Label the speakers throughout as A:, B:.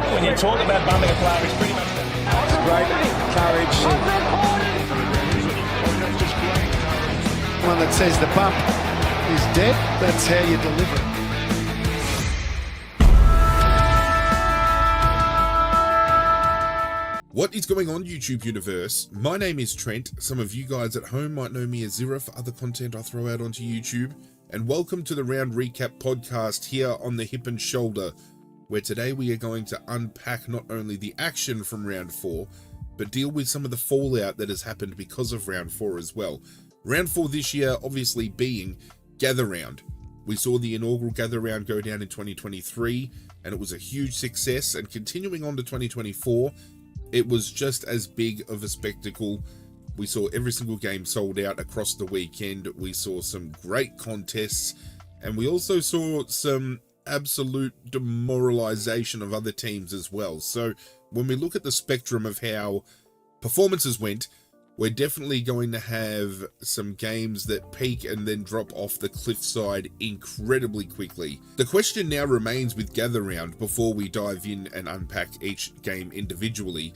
A: When you talk about bumping a player, it's pretty much
B: great courage. One that says the bump is dead, that's how you deliver it.
C: What is going on, YouTube universe? My name is Trent. Some of you guys at home might know me as Zirra for other content I throw out onto YouTube. And welcome to the Round Recap podcast here on the Hip and Shoulder, where today we are going to unpack not only the action from Round 4, but deal with some of the fallout that has happened because of Round 4 as well. Round 4 this year obviously being Gather Round. We saw the inaugural Gather Round go down in 2023, and it was a huge success, and continuing on to 2024, it was just as big of a spectacle. We saw every single game sold out across the weekend. We saw some great contests, and we also saw some absolute demoralization of other teams as well. So when we look at the spectrum of how performances went, we're definitely going to have some games that peak and then drop off the cliffside incredibly quickly. The question now remains with Gather Round, before we dive in and unpack each game individually,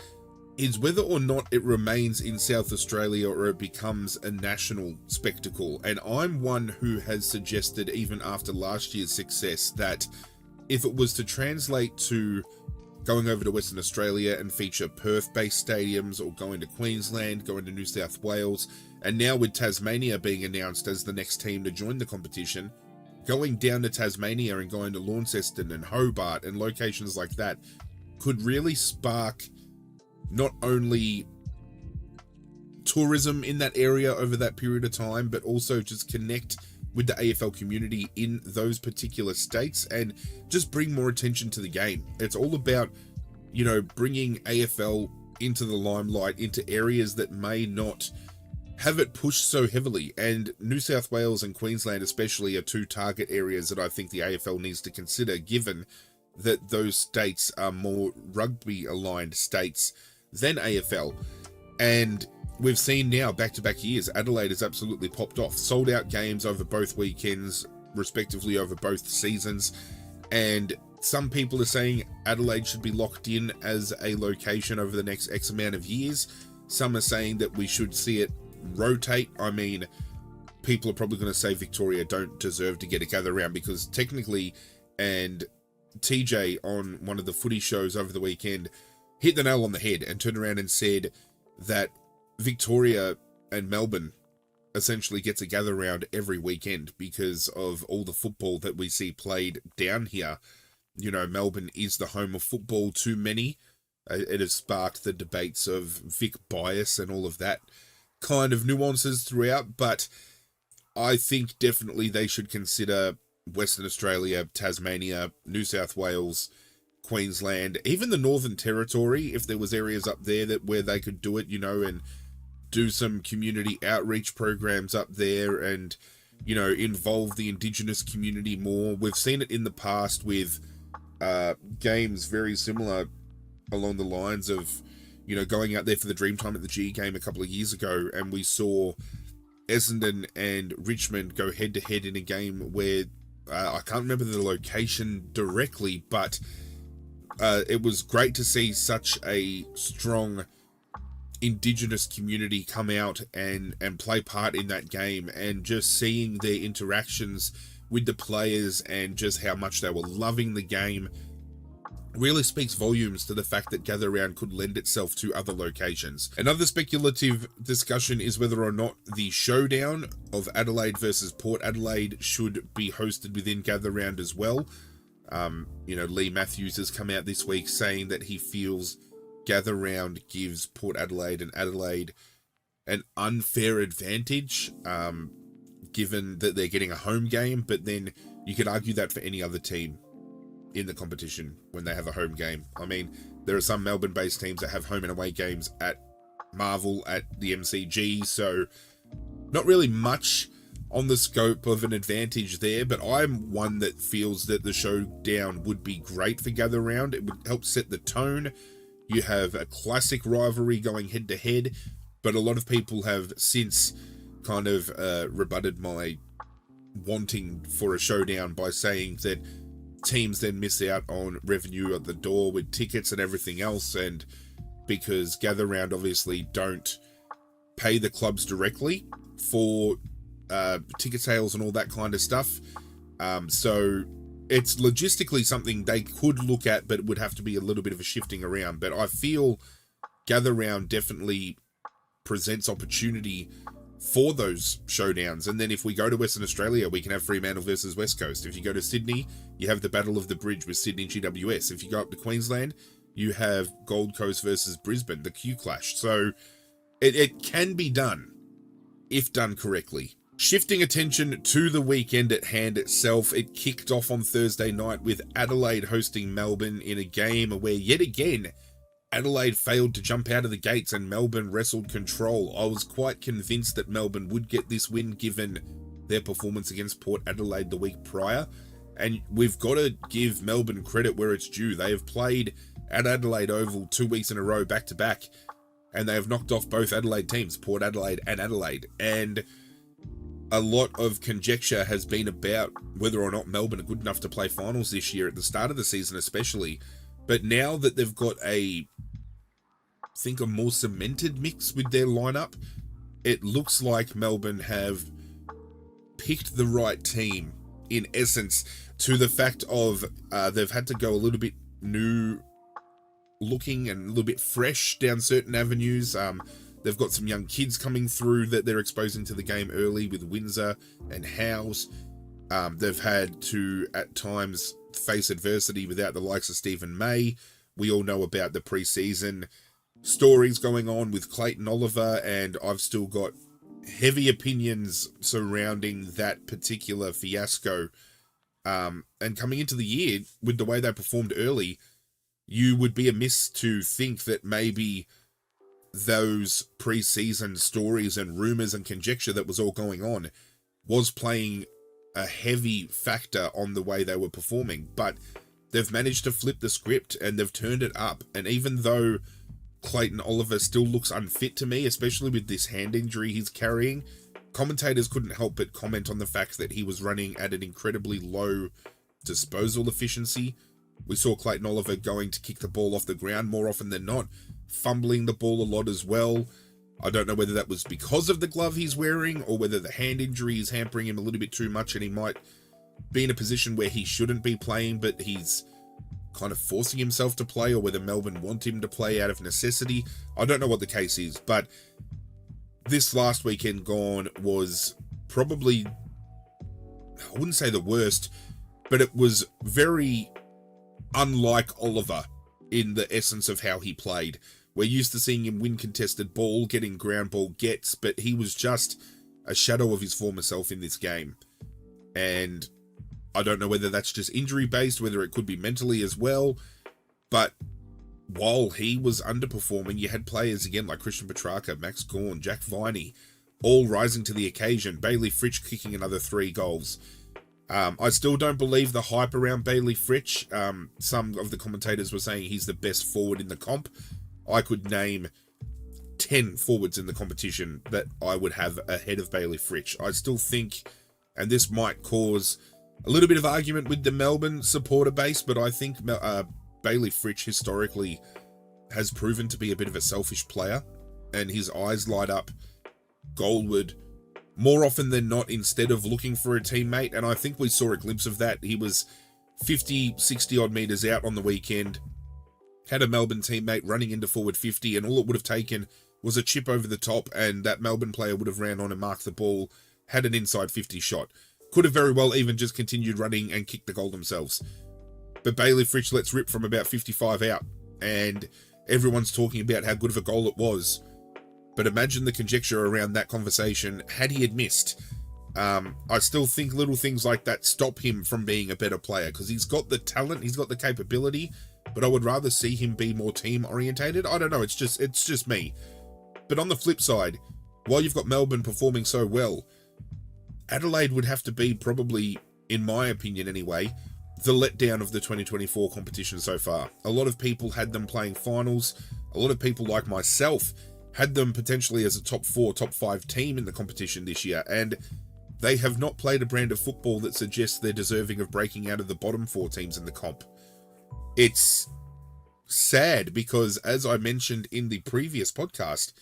C: is whether or not it remains in South Australia or it becomes a national spectacle. And I'm one who has suggested, even after last year's success, that if it was to translate to going over to Western Australia and feature Perth-based stadiums, or going to Queensland, going to New South Wales, and now with Tasmania being announced as the next team to join the competition, going down to Tasmania and going to Launceston and Hobart and locations like that could really spark not only tourism in that area over that period of time, but also just connect with the AFL community in those particular states and just bring more attention to the game. It's all about, bringing AFL into the limelight, into areas that may not have it pushed so heavily. And New South Wales and Queensland especially are two target areas that I think the AFL needs to consider, given that those states are more rugby aligned states than AFL. And we've seen now back-to-back years, Adelaide has absolutely popped off. Sold out games over both weekends, respectively over both seasons. And some people are saying Adelaide should be locked in as a location over the next X amount of years. Some are saying that we should see it rotate. I mean, people are probably going to say Victoria don't deserve to get a Gather Round, because technically, and TJ on one of the footy shows over the weekend hit the nail on the head and turned around and said that Victoria and Melbourne essentially gets a Gather Round every weekend because of all the football that we see played down here. Melbourne is the home of football to many. It has sparked the debates of Vic bias and all of that kind of nuances throughout, but I think definitely they should consider Western Australia, Tasmania, New South Wales, Queensland, even the Northern Territory, if there was areas up there where they could do it, and do some community outreach programs up there and, involve the Indigenous community more. We've seen it in the past with games very similar along the lines of, going out there for the Dreamtime at the G game a couple of years ago, and we saw Essendon and Richmond go head-to-head in a game where I can't remember the location directly, but it was great to see such a strong Indigenous community come out and play part in that game, and just seeing their interactions with the players and just how much they were loving the game really speaks volumes to the fact that Gather Round could lend itself to other locations. Another speculative discussion is whether or not the showdown of Adelaide versus Port Adelaide should be hosted within Gather Round as well. Lee Matthews has come out this week saying that he feels Gather Round gives Port Adelaide and Adelaide an unfair advantage, given that they're getting a home game, but then you could argue that for any other team in the competition when they have a home game. I mean, there are some Melbourne-based teams that have home and away games at Marvel, at the MCG, so not really much on the scope of an advantage there, but I'm one that feels that the showdown would be great for Gather Round. It would help set the tone. You have a classic rivalry going head-to-head, but a lot of people have since kind of rebutted my wanting for a showdown by saying that teams then miss out on revenue at the door with tickets and everything else, and because Gather Round obviously don't pay the clubs directly for ticket sales and all that kind of stuff. So it's logistically something they could look at, but it would have to be a little bit of a shifting around. But I feel Gather Round definitely presents opportunity for those showdowns. And then if we go to Western Australia, we can have Fremantle versus West Coast. If you go to Sydney, you have the Battle of the Bridge with Sydney GWS. If you go up to Queensland, you have Gold Coast versus Brisbane, the Q Clash. So it can be done if done correctly. Shifting attention to the weekend at hand itself, it kicked off on Thursday night with Adelaide hosting Melbourne in a game where, yet again, Adelaide failed to jump out of the gates and Melbourne wrestled control. I was quite convinced that Melbourne would get this win given their performance against Port Adelaide the week prior. And we've got to give Melbourne credit where it's due. They have played at Adelaide Oval 2 weeks in a row back to back, and they have knocked off both Adelaide teams, Port Adelaide and Adelaide. And a lot of conjecture has been about whether or not Melbourne are good enough to play finals this year at the start of the season especially. But now that they've got a more cemented mix with their lineup, it looks like Melbourne have picked the right team, in essence, to the fact of they've had to go a little bit new looking and a little bit fresh down certain avenues. They've got some young kids coming through that they're exposing to the game early with Windsor and Howes. They've had to, at times, face adversity without the likes of Stephen May. We all know about the pre-season stories going on with Clayton Oliver, and I've still got heavy opinions surrounding that particular fiasco. And coming into the year, with the way they performed early, you would be amiss to think that maybe those pre-season stories and rumours and conjecture that was all going on was playing a heavy factor on the way they were performing. But they've managed to flip the script and they've turned it up. And even though Clayton Oliver still looks unfit to me, especially with this hand injury he's carrying, commentators couldn't help but comment on the fact that he was running at an incredibly low disposal efficiency. We saw Clayton Oliver going to kick the ball off the ground more often than not, fumbling the ball a lot as well. I don't know whether that was because of the glove he's wearing or whether the hand injury is hampering him a little bit too much and he might be in a position where he shouldn't be playing, but he's kind of forcing himself to play, or whether Melbourne want him to play out of necessity. I don't know what the case is, but this last weekend gone was probably, I wouldn't say the worst, but it was very unlike Oliver in the essence of how he played. We're used to seeing him win contested ball, getting ground ball gets, but he was just a shadow of his former self in this game. And I don't know whether that's just injury based, whether it could be mentally as well. But while he was underperforming, you had players again like Christian Petrarca, Max Gawn, Jack Viney, all rising to the occasion. Bailey Fritsch kicking another 3 goals. I still don't believe the hype around Bailey Fritsch. Some of the commentators were saying he's the best forward in the comp. I could name 10 forwards in the competition that I would have ahead of Bailey Fritsch. I still think, and this might cause a little bit of argument with the Melbourne supporter base, but I think Bailey Fritsch historically has proven to be a bit of a selfish player, and his eyes light up goalward more often than not instead of looking for a teammate. And I think we saw a glimpse of that. He was 50, 60 odd metres out on the weekend, had a Melbourne teammate running into forward 50, and all it would have taken was a chip over the top, and that Melbourne player would have ran on and marked the ball, had an inside 50 shot. Could have very well even just continued running and kicked the goal themselves. But Bailey Fritsch lets rip from about 55 out, and everyone's talking about how good of a goal it was. But imagine the conjecture around that conversation had he had missed. I still think little things like that stop him from being a better player, because he's got the talent, he's got the capability, but I would rather see him be more team orientated. I don't know, it's just me. But on the flip side, while you've got Melbourne performing so well, Adelaide would have to be probably, in my opinion anyway, the letdown of the 2024 competition so far. A lot of people had them playing finals. A lot of people like myself had them potentially as a top 4, top 5 team in the competition this year. And they have not played a brand of football that suggests they're deserving of breaking out of the bottom 4 teams in the comp. It's sad because, as I mentioned in the previous podcast,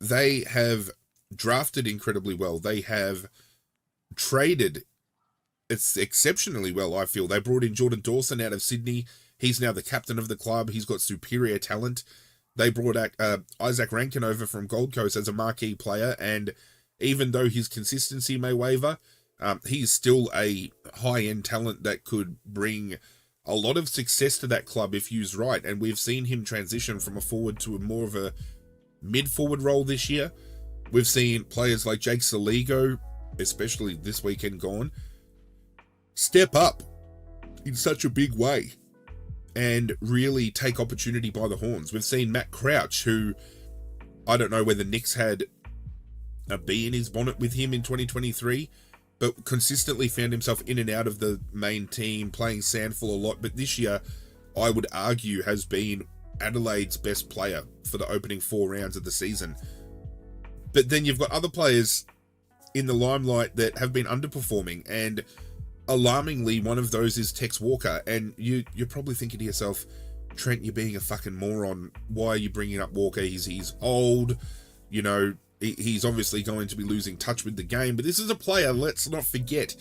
C: they have drafted incredibly well. They have traded exceptionally well, I feel. They brought in Jordan Dawson out of Sydney. He's now the captain of the club. He's got superior talent. They brought Isaac Rankin over from Gold Coast as a marquee player, and even though his consistency may waver, he's still a high-end talent that could bring a lot of success to that club if used right. And we've seen him transition from a forward to more of a mid-forward role this year. We've seen players like Jake Saligo, especially this weekend gone, step up in such a big way and really take opportunity by the horns. We've seen Matt Crouch, who I don't know whether Nick's had a bee in his bonnet with him in 2023, but consistently found himself in and out of the main team, playing Sandful a lot. But this year, I would argue, has been Adelaide's best player for the opening 4 rounds of the season. But then you've got other players in the limelight that have been underperforming, and alarmingly, one of those is Tex Walker. And you're probably thinking to yourself, Trent, you're being a fucking moron. Why are you bringing up Walker? He's old, you know. He's obviously going to be losing touch with the game, but this is a player, let's not forget,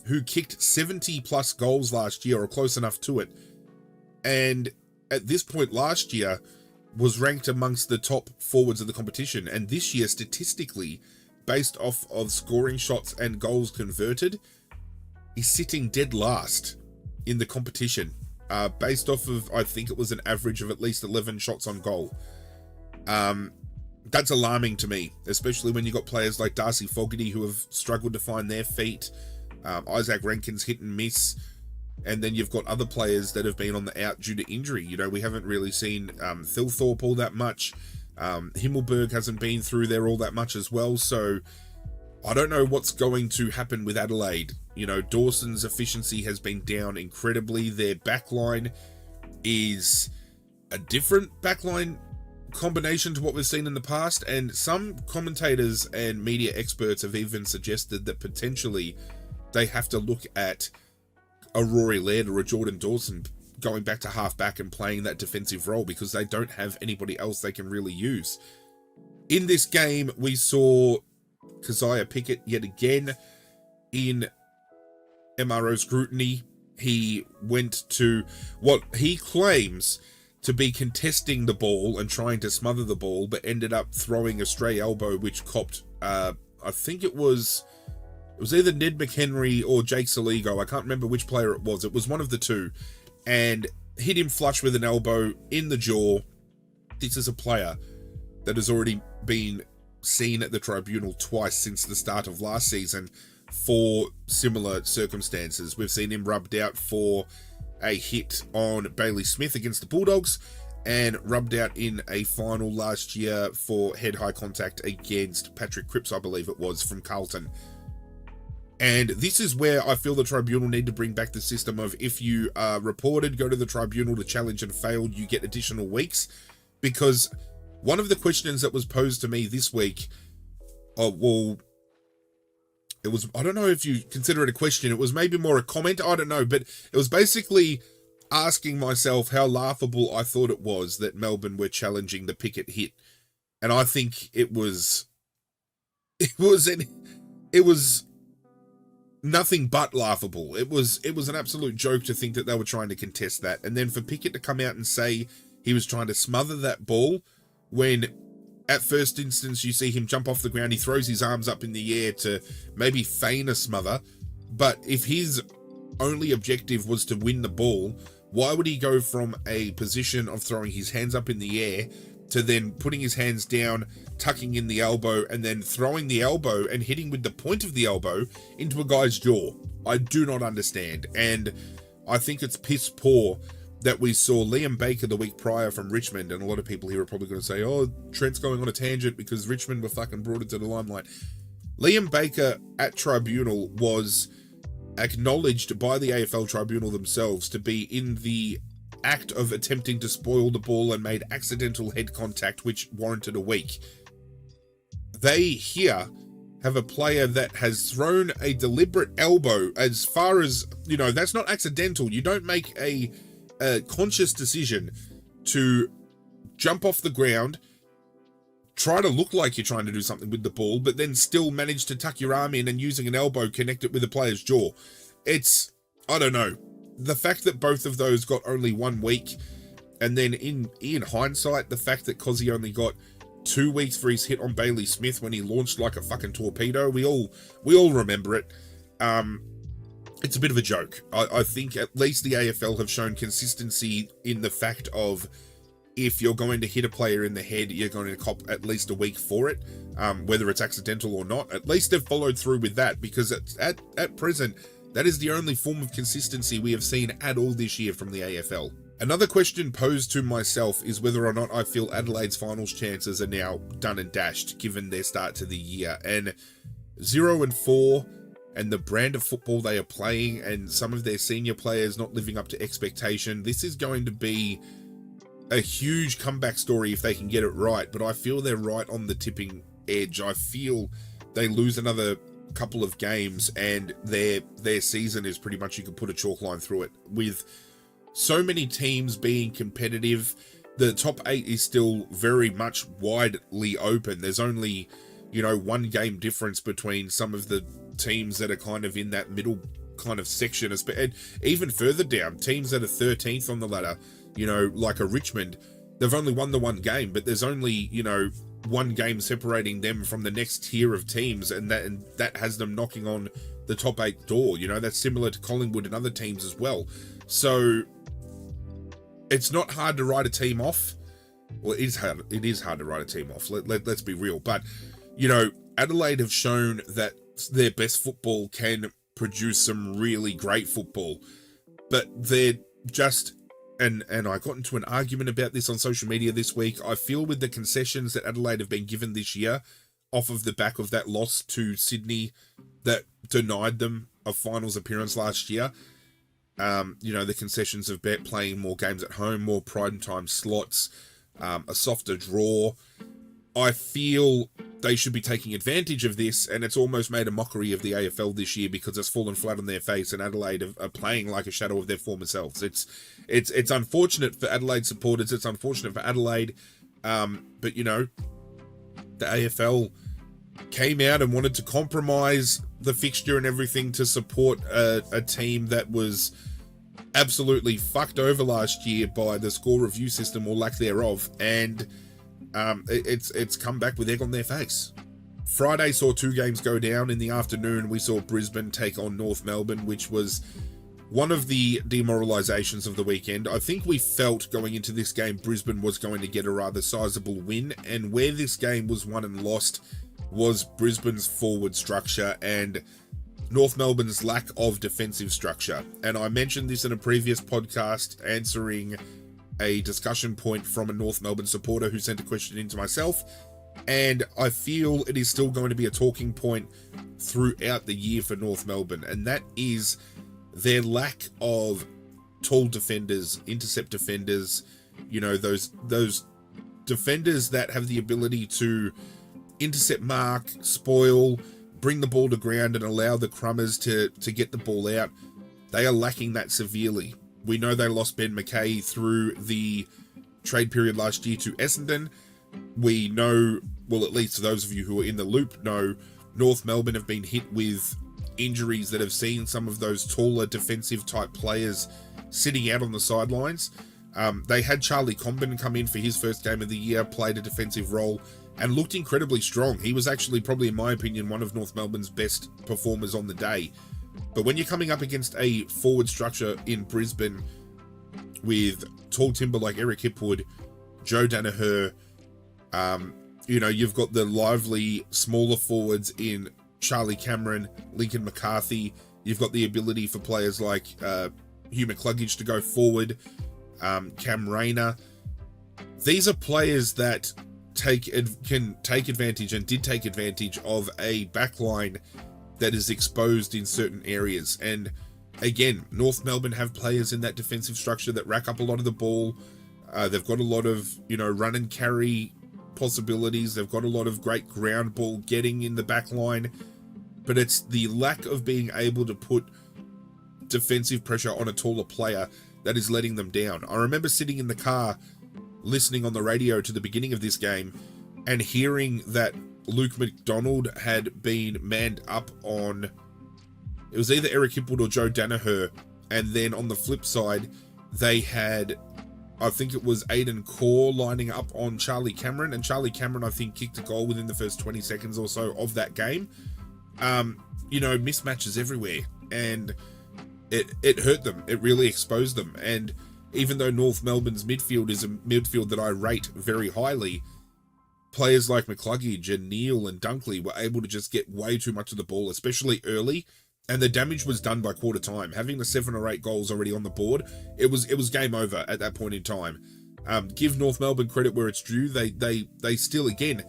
C: who kicked 70 plus goals last year, or close enough to it, and at this point last year was ranked amongst the top forwards of the competition. And this year, statistically, based off of scoring shots and goals converted, he's sitting dead last in the competition, based off of, I think it was an average of at least 11 shots on goal. That's alarming to me, especially when you've got players like Darcy Fogarty who have struggled to find their feet, Isaac Rankin's hit and miss, and then you've got other players that have been on the out due to injury. You know, we haven't really seen Thilthorpe all that much. Himmelberg hasn't been through there all that much as well, so I don't know what's going to happen with Adelaide. You know, Dawson's efficiency has been down incredibly. Their backline is a different backline combination to what we've seen in the past, and some commentators and media experts have even suggested that potentially they have to look at a Rory Laird or a Jordan Dawson going back to half-back and playing that defensive role, because they don't have anybody else they can really use. In this game, we saw Keziah Pickett yet again in MRO scrutiny. He went to what he claims to be contesting the ball and trying to smother the ball, but ended up throwing a stray elbow, which copped, I think it was either Ned McHenry or Jake Saligo. I can't remember which player it was. It was one of the two, and hit him flush with an elbow in the jaw. This is a player that has already been seen at the tribunal twice since the start of last season for similar circumstances. We've seen him rubbed out for a hit on Bailey Smith against the Bulldogs, and rubbed out in a final last year for head-high contact against Patrick Cripps, I believe it was, from Carlton. And this is where I feel the tribunal need to bring back the system of, if you are reported, go to the tribunal to challenge and failed, you get additional weeks. Because one of the questions that was posed to me this week, it was, I don't know if you consider it a question, it was maybe more a comment, I don't know, but it was basically asking myself how laughable I thought it was that Melbourne were challenging the Pickett hit. And I think it was nothing but laughable. It was an absolute joke to think that they were trying to contest that. And then for Pickett to come out and say he was trying to smother that ball, when at first instance you see him jump off the ground, he throws his arms up in the air to maybe feign a smother. But if his only objective was to win the ball, why would he go from a position of throwing his hands up in the air to then putting his hands down, tucking in the elbow, and then throwing the elbow and hitting with the point of the elbow into a guy's jaw? I do not understand. And I think it's piss poor that we saw Liam Baker the week prior from Richmond, and a lot of people here are probably going to say, oh, Trent's going on a tangent because Richmond were fucking brought into the limelight. Liam Baker at tribunal was acknowledged by the AFL tribunal themselves to be in the act of attempting to spoil the ball and made accidental head contact, which warranted a week. They here have a player that has thrown a deliberate elbow, as far as, you know, that's not accidental. You don't make a conscious decision to jump off the ground, try to look like you're trying to do something with the ball, but then still manage to tuck your arm in and using an elbow connect it with the player's jaw. It's, I don't know. The fact that both of those got only 1 week, and then in hindsight, the fact that Cozzy only got 2 weeks for his hit on Bailey Smith when he launched like a fucking torpedo, we all remember it. It's a bit of a joke. I think at least the AFL have shown consistency in the fact of, if you're going to hit a player in the head, you're going to cop at least a week for it, whether it's accidental or not. At least they've followed through with that, because at present, that is the only form of consistency we have seen at all this year from the AFL. Another question posed to myself is whether or not I feel Adelaide's finals chances are now done and dashed, given their start to the year. And 0-4, and the brand of football they are playing, and some of their senior players not living up to expectation, this is going to be a huge comeback story if they can get it right. But I feel they're right on the tipping edge. I feel they lose another couple of games and their season is pretty much, you can put a chalk line through it. With so many teams being competitive, the top 8 is still very much widely open. There's only, you know, 1 game difference between some of the teams that are kind of in that middle kind of section, and even further down, teams that are 13th on the ladder, you know, like a Richmond, they've only won the 1 game, but there's only, you know, 1 game separating them from the next tier of teams, and that has them knocking on the top 8 door. You know, that's similar to Collingwood and other teams as well. So it's not hard to write a team off. Well, it is hard to write a team off. Let's be real. But, you know, Adelaide have shown that their best football can produce some really great football, but they're just, and I got into an argument about this on social media this week. I feel with the concessions that Adelaide have been given this year off of the back of that loss to Sydney that denied them a finals appearance last year, you know, the concessions of playing more games at home, more prime time slots, a softer draw, I feel they should be taking advantage of this, and it's almost made a mockery of the AFL this year because it's fallen flat on their face, and Adelaide are playing like a shadow of their former selves. It's unfortunate for Adelaide supporters. It's unfortunate for Adelaide, but, you know, the AFL came out and wanted to compromise the fixture and everything to support a team that was absolutely fucked over last year by the score review system, or lack thereof, and it's come back with egg on their face. Friday saw 2 games go down. In the afternoon, we saw Brisbane take on North Melbourne, which was one of the demoralisations of the weekend. I think we felt going into this game Brisbane was going to get a rather sizable win, and where this game was won and lost was Brisbane's forward structure and North Melbourne's lack of defensive structure. And I mentioned this in a previous podcast, answering a discussion point from a North Melbourne supporter who sent a question in to myself, and I feel it is still going to be a talking point throughout the year for North Melbourne, and that is their lack of tall defenders, intercept defenders, you know, those defenders that have the ability to intercept mark, spoil, bring the ball to ground and allow the crummers to get the ball out. They are lacking that severely. We know they lost Ben McKay through the trade period last year to Essendon. We know, well, at least those of you who are in the loop know, North Melbourne have been hit with injuries that have seen some of those taller defensive type players sitting out on the sidelines. They had Charlie Comben come in for his first game of the year, played a defensive role, and looked incredibly strong. He was actually, probably in my opinion, one of North Melbourne's best performers on the day. But when you're coming up against a forward structure in Brisbane with tall timber like Eric Hipwood, Joe Danaher, you know, you've got the lively smaller forwards in Charlie Cameron, Lincoln McCarthy. You've got the ability for players like Hugh McCluggage to go forward, Cam Rayner. These are players that can take advantage, and did take advantage of, a backline that is exposed in certain areas. And again, North Melbourne have players in that defensive structure that rack up a lot of the ball. They've got a lot of, you know, run and carry possibilities. They've got a lot of great ground ball getting in the back line, but it's the lack of being able to put defensive pressure on a taller player that is letting them down. I remember sitting in the car listening on the radio to the beginning of this game and hearing that Luke McDonald had been manned up on, it was either Eric Hipwood or Joe Danaher, and then on the flip side they had, I think it was Aiden Core lining up on Charlie Cameron, and Charlie Cameron I think kicked a goal within the first 20 seconds or so of that game. You know, mismatches everywhere, and it hurt them. It really exposed them. And even though North Melbourne's midfield is a midfield that I rate very highly, players like McCluggage and Neal and Dunkley were able to just get way too much of the ball, especially early, and the damage was done by quarter time. Having the 7 or 8 goals already on the board, it was game over at that point in time. Give North Melbourne credit where it's due. They still again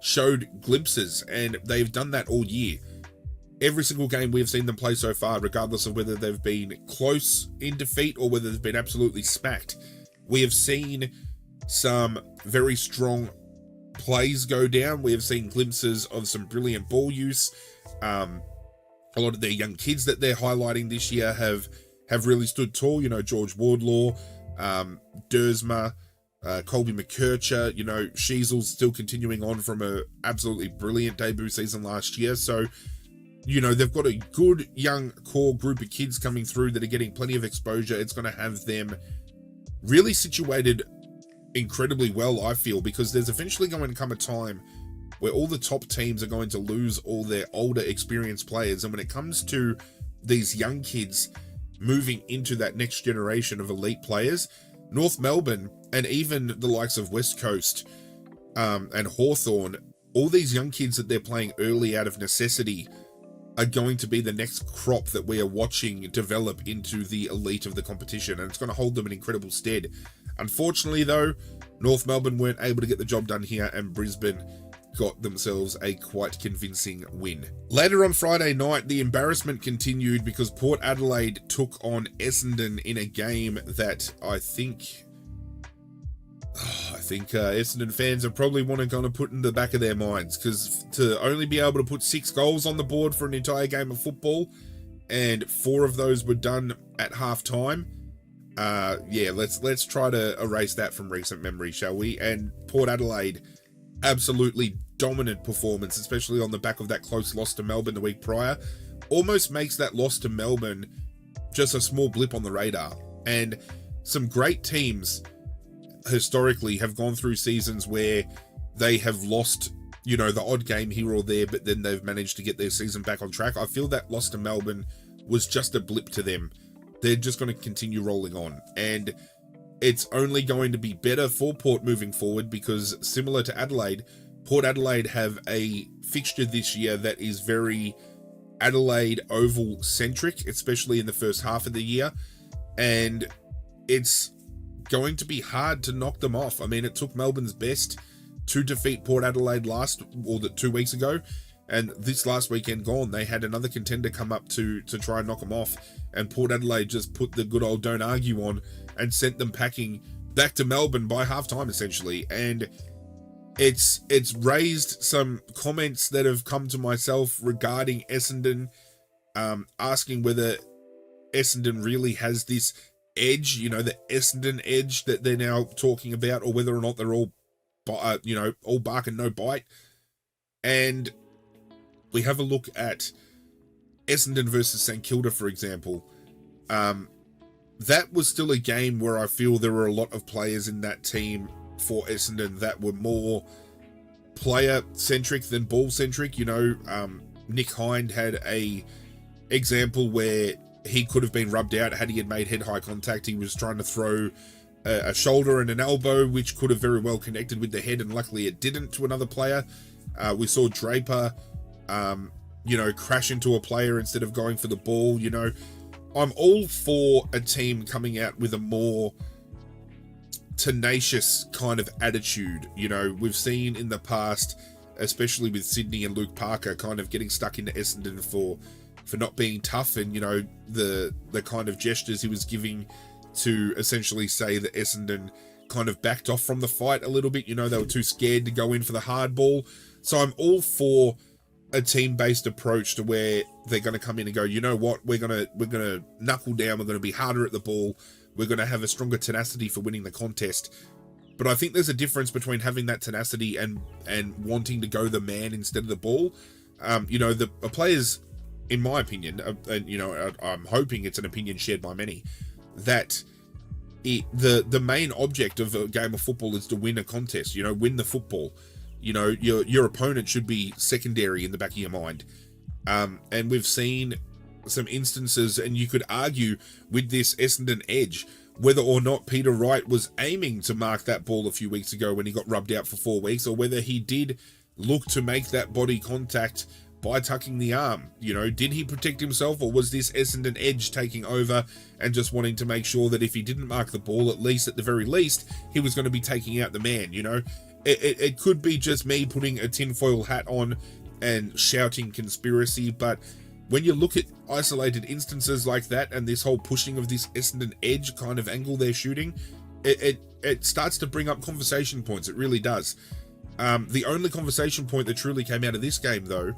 C: showed glimpses, and they've done that all year. Every single game we've seen them play so far, regardless of whether they've been close in defeat or whether they've been absolutely smacked, we have seen some very strong plays go down. We have seen glimpses of some brilliant ball use. A lot of their young kids that they're highlighting this year have really stood tall. You know, George Wardlaw, Dersma, Colby McKercher, you know, Sheasel's still continuing on from a absolutely brilliant debut season last year. So, you know, they've got a good young core group of kids coming through that are getting plenty of exposure. It's going to have them really situated incredibly well, I feel, because there's eventually going to come a time where all the top teams are going to lose all their older experienced players. And when it comes to these young kids moving into that next generation of elite players, North Melbourne and even the likes of West Coast and Hawthorn, all these young kids that they're playing early out of necessity are going to be the next crop that we are watching develop into the elite of the competition, and it's going to hold them in incredible stead. Unfortunately, though, North Melbourne weren't able to get the job done here, and Brisbane got themselves a quite convincing win. Later on Friday night, the embarrassment continued because Port Adelaide took on Essendon in a game that I think Essendon fans are probably going to put in the back of their minds, because to only be able to put 6 goals on the board for an entire game of football, and 4 of those were done at half time. Yeah, let's try to erase that from recent memory, shall we? And Port Adelaide, absolutely dominant performance, especially on the back of that close loss to Melbourne the week prior, almost makes that loss to Melbourne just a small blip on the radar. And some great teams historically have gone through seasons where they have lost, you know, the odd game here or there, but then they've managed to get their season back on track. I feel that loss to Melbourne was just a blip to them. They're just going to continue rolling on, and it's only going to be better for Port moving forward, because similar to Adelaide, Port Adelaide have a fixture this year that is very Adelaide Oval centric, especially in the first half of the year, and it's going to be hard to knock them off. I mean, it took Melbourne's best to defeat Port Adelaide 2 weeks ago, and this last weekend gone, they had another contender come up to try and knock them off, and Port Adelaide just put the good old don't argue on and sent them packing back to Melbourne by halftime, essentially. And it's raised some comments that have come to myself regarding Essendon, asking whether Essendon really has this edge, you know, the Essendon edge that they're now talking about, or whether or not they're all, you know, all bark and no bite. And we have a look at Essendon versus St Kilda, for example. That was still a game where I feel there were a lot of players in that team for Essendon that were more player-centric than ball-centric. You know, Nick Hind had a example where he could have been rubbed out had he had made head-high contact. He was trying to throw a shoulder and an elbow, which could have very well connected with the head, and luckily it didn't to another player. We saw Draper, you know, crash into a player instead of going for the ball. You know, I'm all for a team coming out with a more tenacious kind of attitude. You know, we've seen in the past, especially with Sydney and Luke Parker, kind of getting stuck into Essendon for not being tough, and, you know, the kind of gestures he was giving to essentially say that Essendon kind of backed off from the fight a little bit. You know, they were too scared to go in for the hard ball. So I'm all for a team-based approach to where they're going to come in and go, you know what, we're going to knuckle down, we're going to be harder at the ball, we're going to have a stronger tenacity for winning the contest. But I think there's a difference between having that tenacity and wanting to go the man instead of the ball. You know, the players, in my opinion, and you know, I'm hoping it's an opinion shared by many, that the main object of a game of football is to win a contest, you know, win the football. You know, your opponent should be secondary in the back of your mind. And we've seen some instances, and you could argue with this Essendon edge, whether or not Peter Wright was aiming to mark that ball a few weeks ago when he got rubbed out for 4 weeks, or whether he did look to make that body contact by tucking the arm. You know, did he protect himself, or was this Essendon edge taking over and just wanting to make sure that if he didn't mark the ball, at the very least, he was going to be taking out the man, you know? It could be just me putting a tinfoil hat on and shouting conspiracy, but when you look at isolated instances like that and this whole pushing of this Essendon edge kind of angle they're shooting, it starts to bring up conversation points. It really does. The only conversation point that truly came out of this game, though,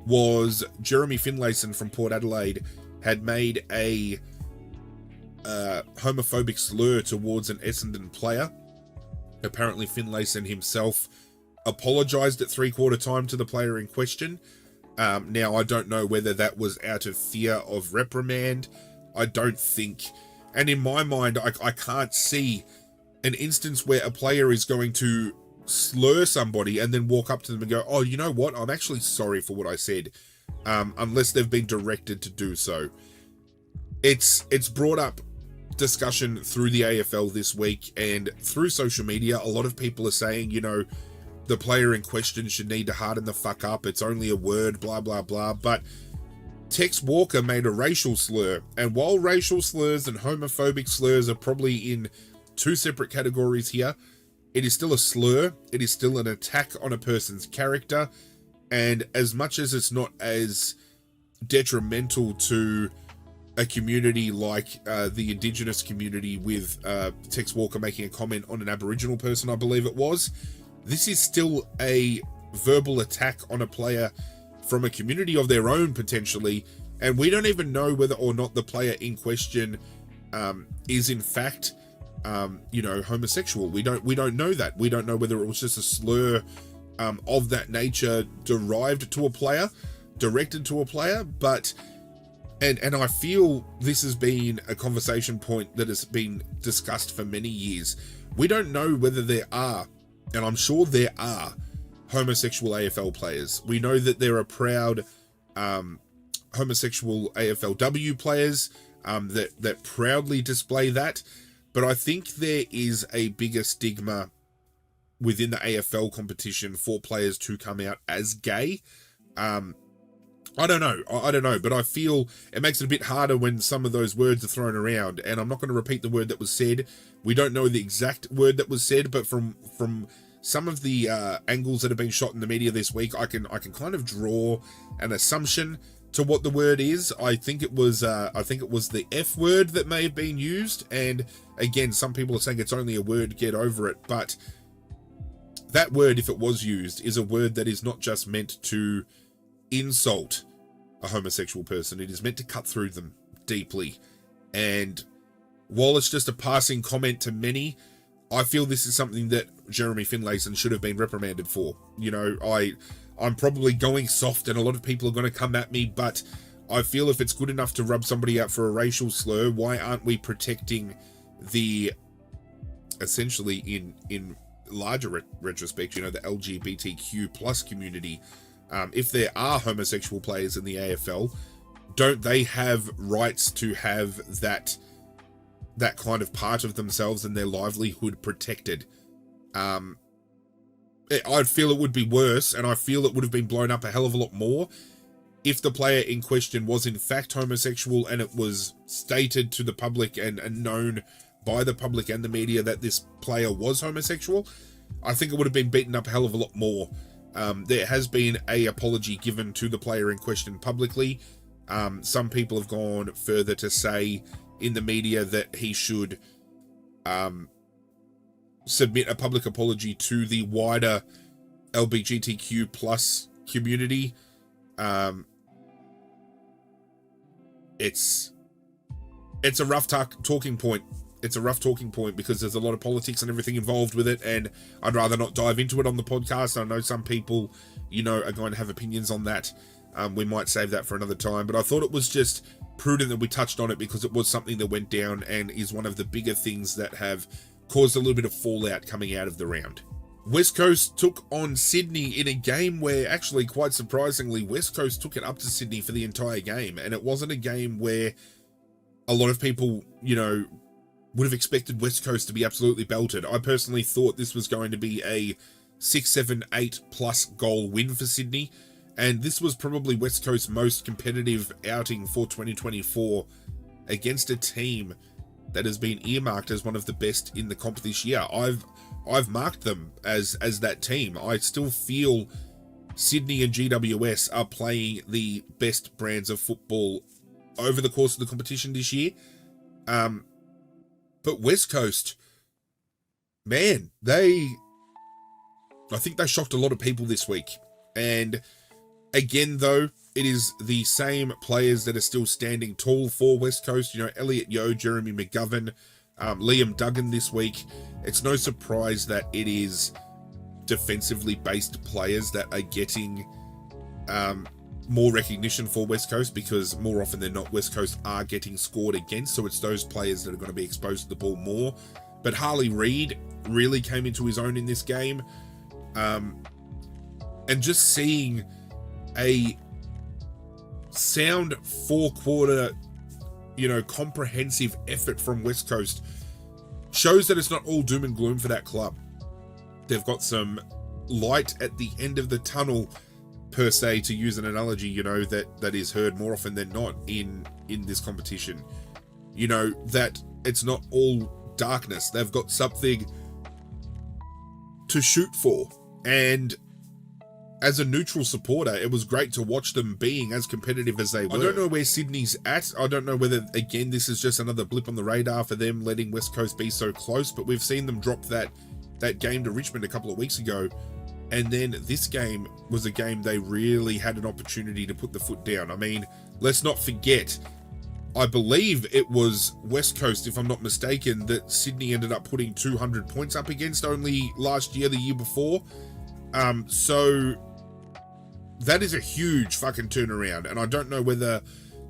C: was Jeremy Finlayson from Port Adelaide had made a homophobic slur towards an Essendon player. Apparently Finlayson himself apologised at 3/4 time to the player in question. Now, I don't know whether that was out of fear of reprimand. I don't think. And in my mind, I can't see an instance where a player is going to slur somebody and then walk up to them and go, oh, you know what? I'm actually sorry for what I said. Unless they've been directed to do so. It's brought up discussion through the AFL this week and through social media. A lot of people are saying, you know, the player in question should need to harden the fuck up. It's only a word, blah, blah, blah. But Tex Walker made a racial slur. And while racial slurs and homophobic slurs are probably in two separate categories here, it is still a slur. It is still an attack on a person's character. And as much as it's not as detrimental to a community like the Indigenous community with Tex Walker making a comment on an Aboriginal person, I believe it was, this is still a verbal attack on a player from a community of their own, potentially, and we don't even know whether or not the player in question is in fact, you know, homosexual. We don't know that. We don't know whether it was just a slur of that nature derived to a player, directed to a player, but and I feel this has been a conversation point that has been discussed for many years. We don't know whether there are, and I'm sure there are, homosexual AFL players. We know that there are proud homosexual AFLW players that proudly display that, but I think there is a bigger stigma within the AFL competition for players to come out as gay. I don't know, but I feel it makes it a bit harder when some of those words are thrown around, and I'm not going to repeat the word that was said. We don't know the exact word that was said, but from some of the angles that have been shot in the media this week, I can kind of draw an assumption to what the word is. I think it was the F word that may have been used, and again, some people are saying it's only a word, get over it, but that word, if it was used, is a word that is not just meant to insult a homosexual person. It is meant to cut through them deeply. And while it's just a passing comment to many, I feel this is something that Jeremy Finlayson should have been reprimanded for. You know, I'm probably going soft and a lot of people are going to come at me, but I feel if it's good enough to rub somebody out for a racial slur, why aren't we protecting the, essentially in larger retrospect, you know, the LGBTQ plus community? If there are homosexual players in the AFL, don't they have rights to have that kind of part of themselves and their livelihood protected? I feel it would be worse, and I feel it would have been blown up a hell of a lot more if the player in question was in fact homosexual and it was stated to the public and known by the public and the media that this player was homosexual. I think it would have been beaten up a hell of a lot more. There has been an apology given to the player in question publicly. Some people have gone further to say in the media that he should submit a public apology to the wider LGBTQ plus community. It's a rough talking point. It's a rough talking point because there's a lot of politics and everything involved with it, and I'd rather not dive into it on the podcast. I know some people, you know, are going to have opinions on that. We might save that for another time, but I thought it was just prudent that we touched on it because it was something that went down and is one of the bigger things that have caused a little bit of fallout coming out of the round. West Coast took on Sydney in a game where, actually, quite surprisingly, West Coast took it up to Sydney for the entire game, and it wasn't a game where a lot of people, you know, would have expected West Coast to be absolutely belted. I personally thought this was going to be a 6, 7, 8 plus goal win for Sydney, and this was probably West Coast's most competitive outing for 2024 against a team that has been earmarked as one of the best in the comp this year. I've marked them as that team. I still feel Sydney and GWS are playing the best brands of football over the course of the competition this year. But West Coast, man, I think they shocked a lot of people this week. And again, though, it is the same players that are still standing tall for West Coast. You know, Elliot Yeo, Jeremy McGovern, Liam Duggan this week. It's no surprise that it is defensively based players that are getting more recognition for West Coast, because more often than not, West Coast are getting scored against. So it's those players that are going to be exposed to the ball more. But Harley Reid really came into his own in this game. And just seeing a sound 4-quarter, you know, comprehensive effort from West Coast shows that it's not all doom and gloom for that club. They've got some light at the end of the tunnel, per se, to use an analogy, you know, that is heard more often than not in this competition. You know, that it's not all darkness. They've got something to shoot for. And as a neutral supporter, it was great to watch them being as competitive as they were. I don't know where Sydney's at. I don't know whether, again, this is just another blip on the radar for them letting West Coast be so close, but we've seen them drop that game to Richmond a couple of weeks ago. And then this game was a game they really had an opportunity to put the foot down. I mean, let's not forget, I believe it was West Coast, if I'm not mistaken, that Sydney ended up putting 200 points up against only last year, the year before. So that is a huge fucking turnaround. And I don't know whether,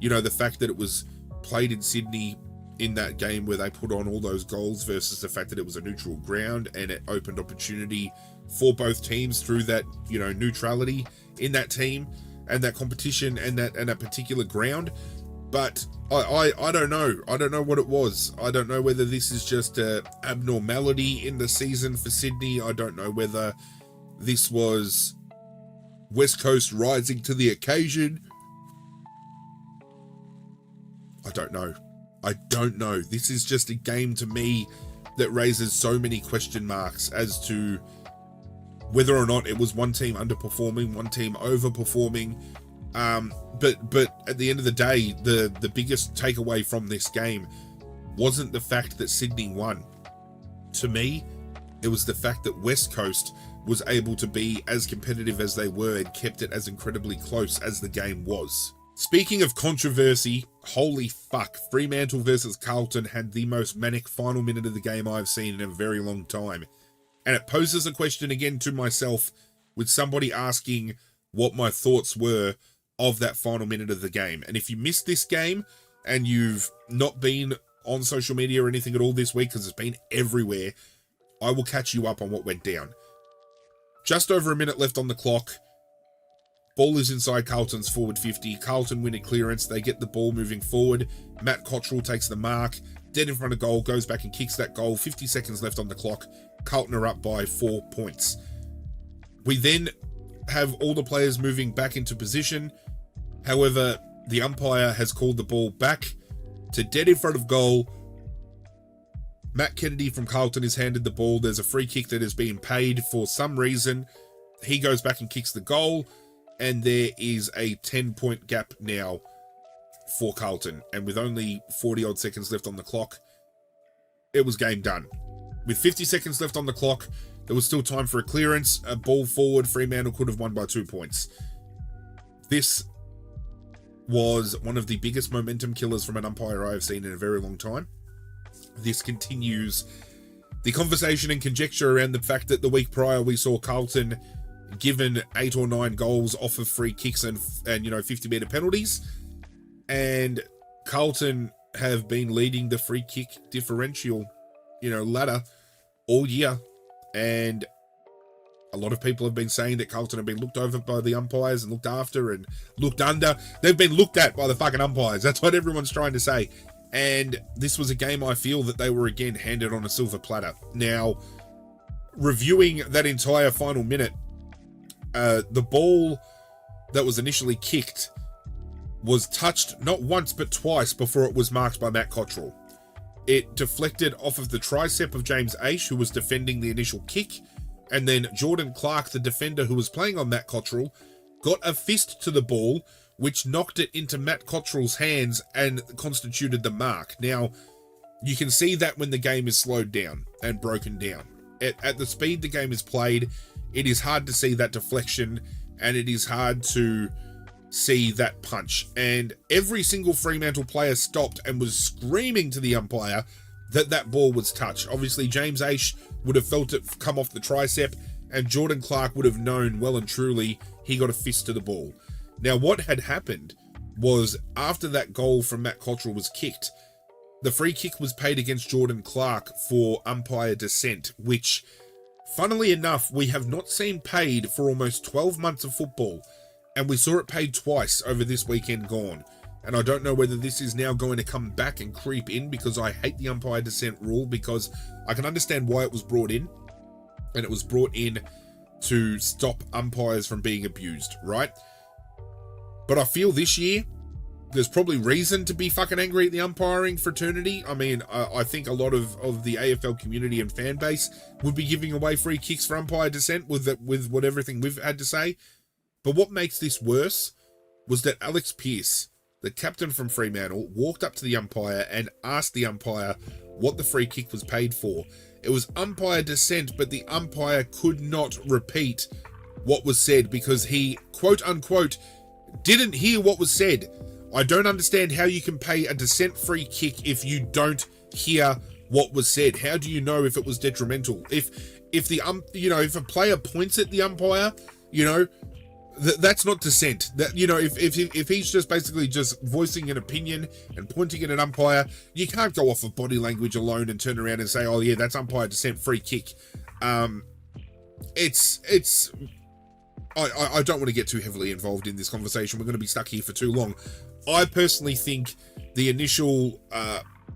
C: you know, the fact that it was played in Sydney in that game where they put on all those goals versus the fact that it was a neutral ground and it opened opportunity for both teams through that, you know, neutrality in that team and that competition and that particular ground. But I don't know. I don't know what it was. I don't know whether this is just a abnormality in the season for Sydney. I don't know whether this was West Coast rising to the occasion. I don't know. I don't know. This is just a game to me that raises so many question marks as to whether or not it was one team underperforming, one team overperforming. But at the end of the day, the biggest takeaway from this game wasn't the fact that Sydney won. To me, it was the fact that West Coast was able to be as competitive as they were and kept it as incredibly close as the game was. Speaking of controversy, holy fuck, Fremantle versus Carlton had the most manic final minute of the game I've seen in a very long time. And it poses a question again to myself, with somebody asking what my thoughts were of that final minute of the game. And if you missed this game and you've not been on social media or anything at all this week, because it's been everywhere, I will catch you up on what went down. Just over a minute left on the clock. Ball is inside Carlton's forward 50. Carlton win a clearance. They get the ball moving forward. Matt Cottrell takes the mark. Dead in front of goal. Goes back and kicks that goal. 50 seconds left on the clock. Carlton are up by 4 points. We then have all the players moving back into position. However, the umpire has called the ball back to dead in front of goal. Matt Kennedy from Carlton is handed the ball. There's a free kick that is being paid for some reason. He goes back and kicks the goal. And there is a 10-point gap now for Carlton. And with only 40-odd seconds left on the clock, it was game done. With 50 seconds left on the clock, there was still time for a clearance, a ball forward. Fremantle could have won by 2 points. This was one of the biggest momentum killers from an umpire I have seen in a very long time. This continues the conversation and conjecture around the fact that the week prior we saw Carlton given 8 or 9 goals off of free kicks and 50-metre penalties, and Carlton have been leading the free kick differential, ladder all year, and a lot of people have been saying that Carlton have been looked over by the umpires and looked after and looked under. They've been looked at by the fucking umpires. That's what everyone's trying to say. And this was a game I feel that they were again handed on a silver platter. Now, reviewing that entire final minute, the ball that was initially kicked was touched not once but twice before it was marked by Matt Cottrell. It deflected off of the tricep of James Aish, who was defending the initial kick, and then Jordan Clark, the defender who was playing on Matt Cottrell, got a fist to the ball, which knocked it into Matt Cottrell's hands and constituted the mark. Now, you can see that when the game is slowed down and broken down. At the speed the game is played, it is hard to see that deflection, and it is hard to see that punch. And every single Fremantle player stopped and was screaming to the umpire that ball was touched. Obviously, James Aish would have felt it come off the tricep, and Jordan Clark would have known well and truly he got a fist to the ball. Now, what had happened was after that goal from Matt Cottrell was kicked, the free kick was paid against Jordan Clark for umpire dissent, which, funnily enough, we have not seen paid for almost 12 months of football, and we saw it paid twice over this weekend gone. And I don't know whether this is now going to come back and creep in, because I hate the umpire dissent rule, because I can understand why it was brought in, and it was brought in to stop umpires from being abused, right? But I feel this year, there's probably reason to be fucking angry at the umpiring fraternity. I mean, I think a lot of the AFL community and fan base would be giving away free kicks for umpire dissent with what everything we've had to say. But what makes this worse was that Alex Pearce, the captain from Fremantle, walked up to the umpire and asked the umpire what the free kick was paid for. It was umpire dissent, but the umpire could not repeat what was said because he, quote unquote, didn't hear what was said. I don't understand how you can pay a dissent free kick if you don't hear what was said. How do you know if it was detrimental? If a player points at the umpire, that's not dissent. That, if he's just basically just voicing an opinion and pointing at an umpire, you can't go off of body language alone and turn around and say, oh yeah, that's umpire dissent, free kick. I don't want to get too heavily involved in this conversation. We're going to be stuck here for too long. I personally think the initial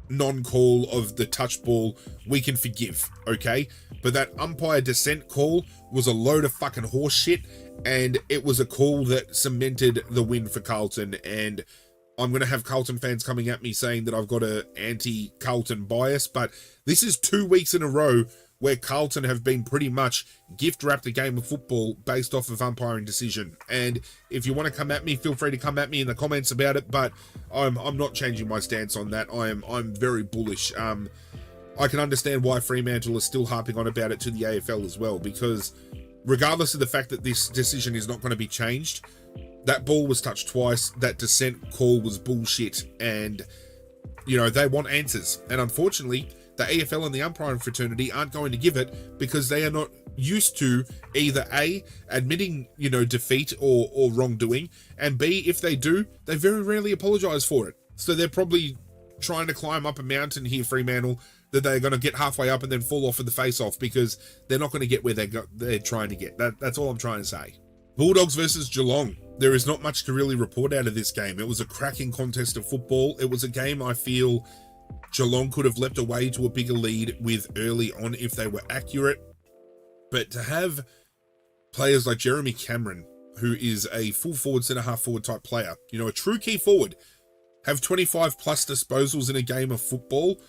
C: non-call of the touch ball we can forgive, okay? But that umpire dissent call was a load of fucking horse shit, and it was a call that cemented the win for Carlton. And I'm going to have Carlton fans coming at me saying that I've got an anti-Carlton bias, but this is 2 weeks in a row where Carlton have been pretty much gift-wrapped a game of football based off of umpiring decision. And if you want to come at me, feel free to come at me in the comments about it, but I'm not changing my stance on that. I'm very bullish. I can understand why Fremantle is still harping on about it to the AFL as well, because regardless of the fact that this decision is not going to be changed, that ball was touched twice, that dissent call was bullshit, and, they want answers. And unfortunately, the AFL and the umpiring fraternity aren't going to give it because they are not used to either A, admitting, defeat or wrongdoing, and B, if they do, they very rarely apologise for it. So they're probably trying to climb up a mountain here, Fremantle, that they're going to get halfway up and then fall off with the face-off because they're not going to get where they're trying to get. That's all I'm trying to say. Bulldogs versus Geelong. There is not much to really report out of this game. It was a cracking contest of football. It was a game I feel Geelong could have leapt away to a bigger lead with early on if they were accurate. But to have players like Jeremy Cameron, who is a full forward, centre-half forward type player, a true key forward, have 25 plus disposals in a game of football,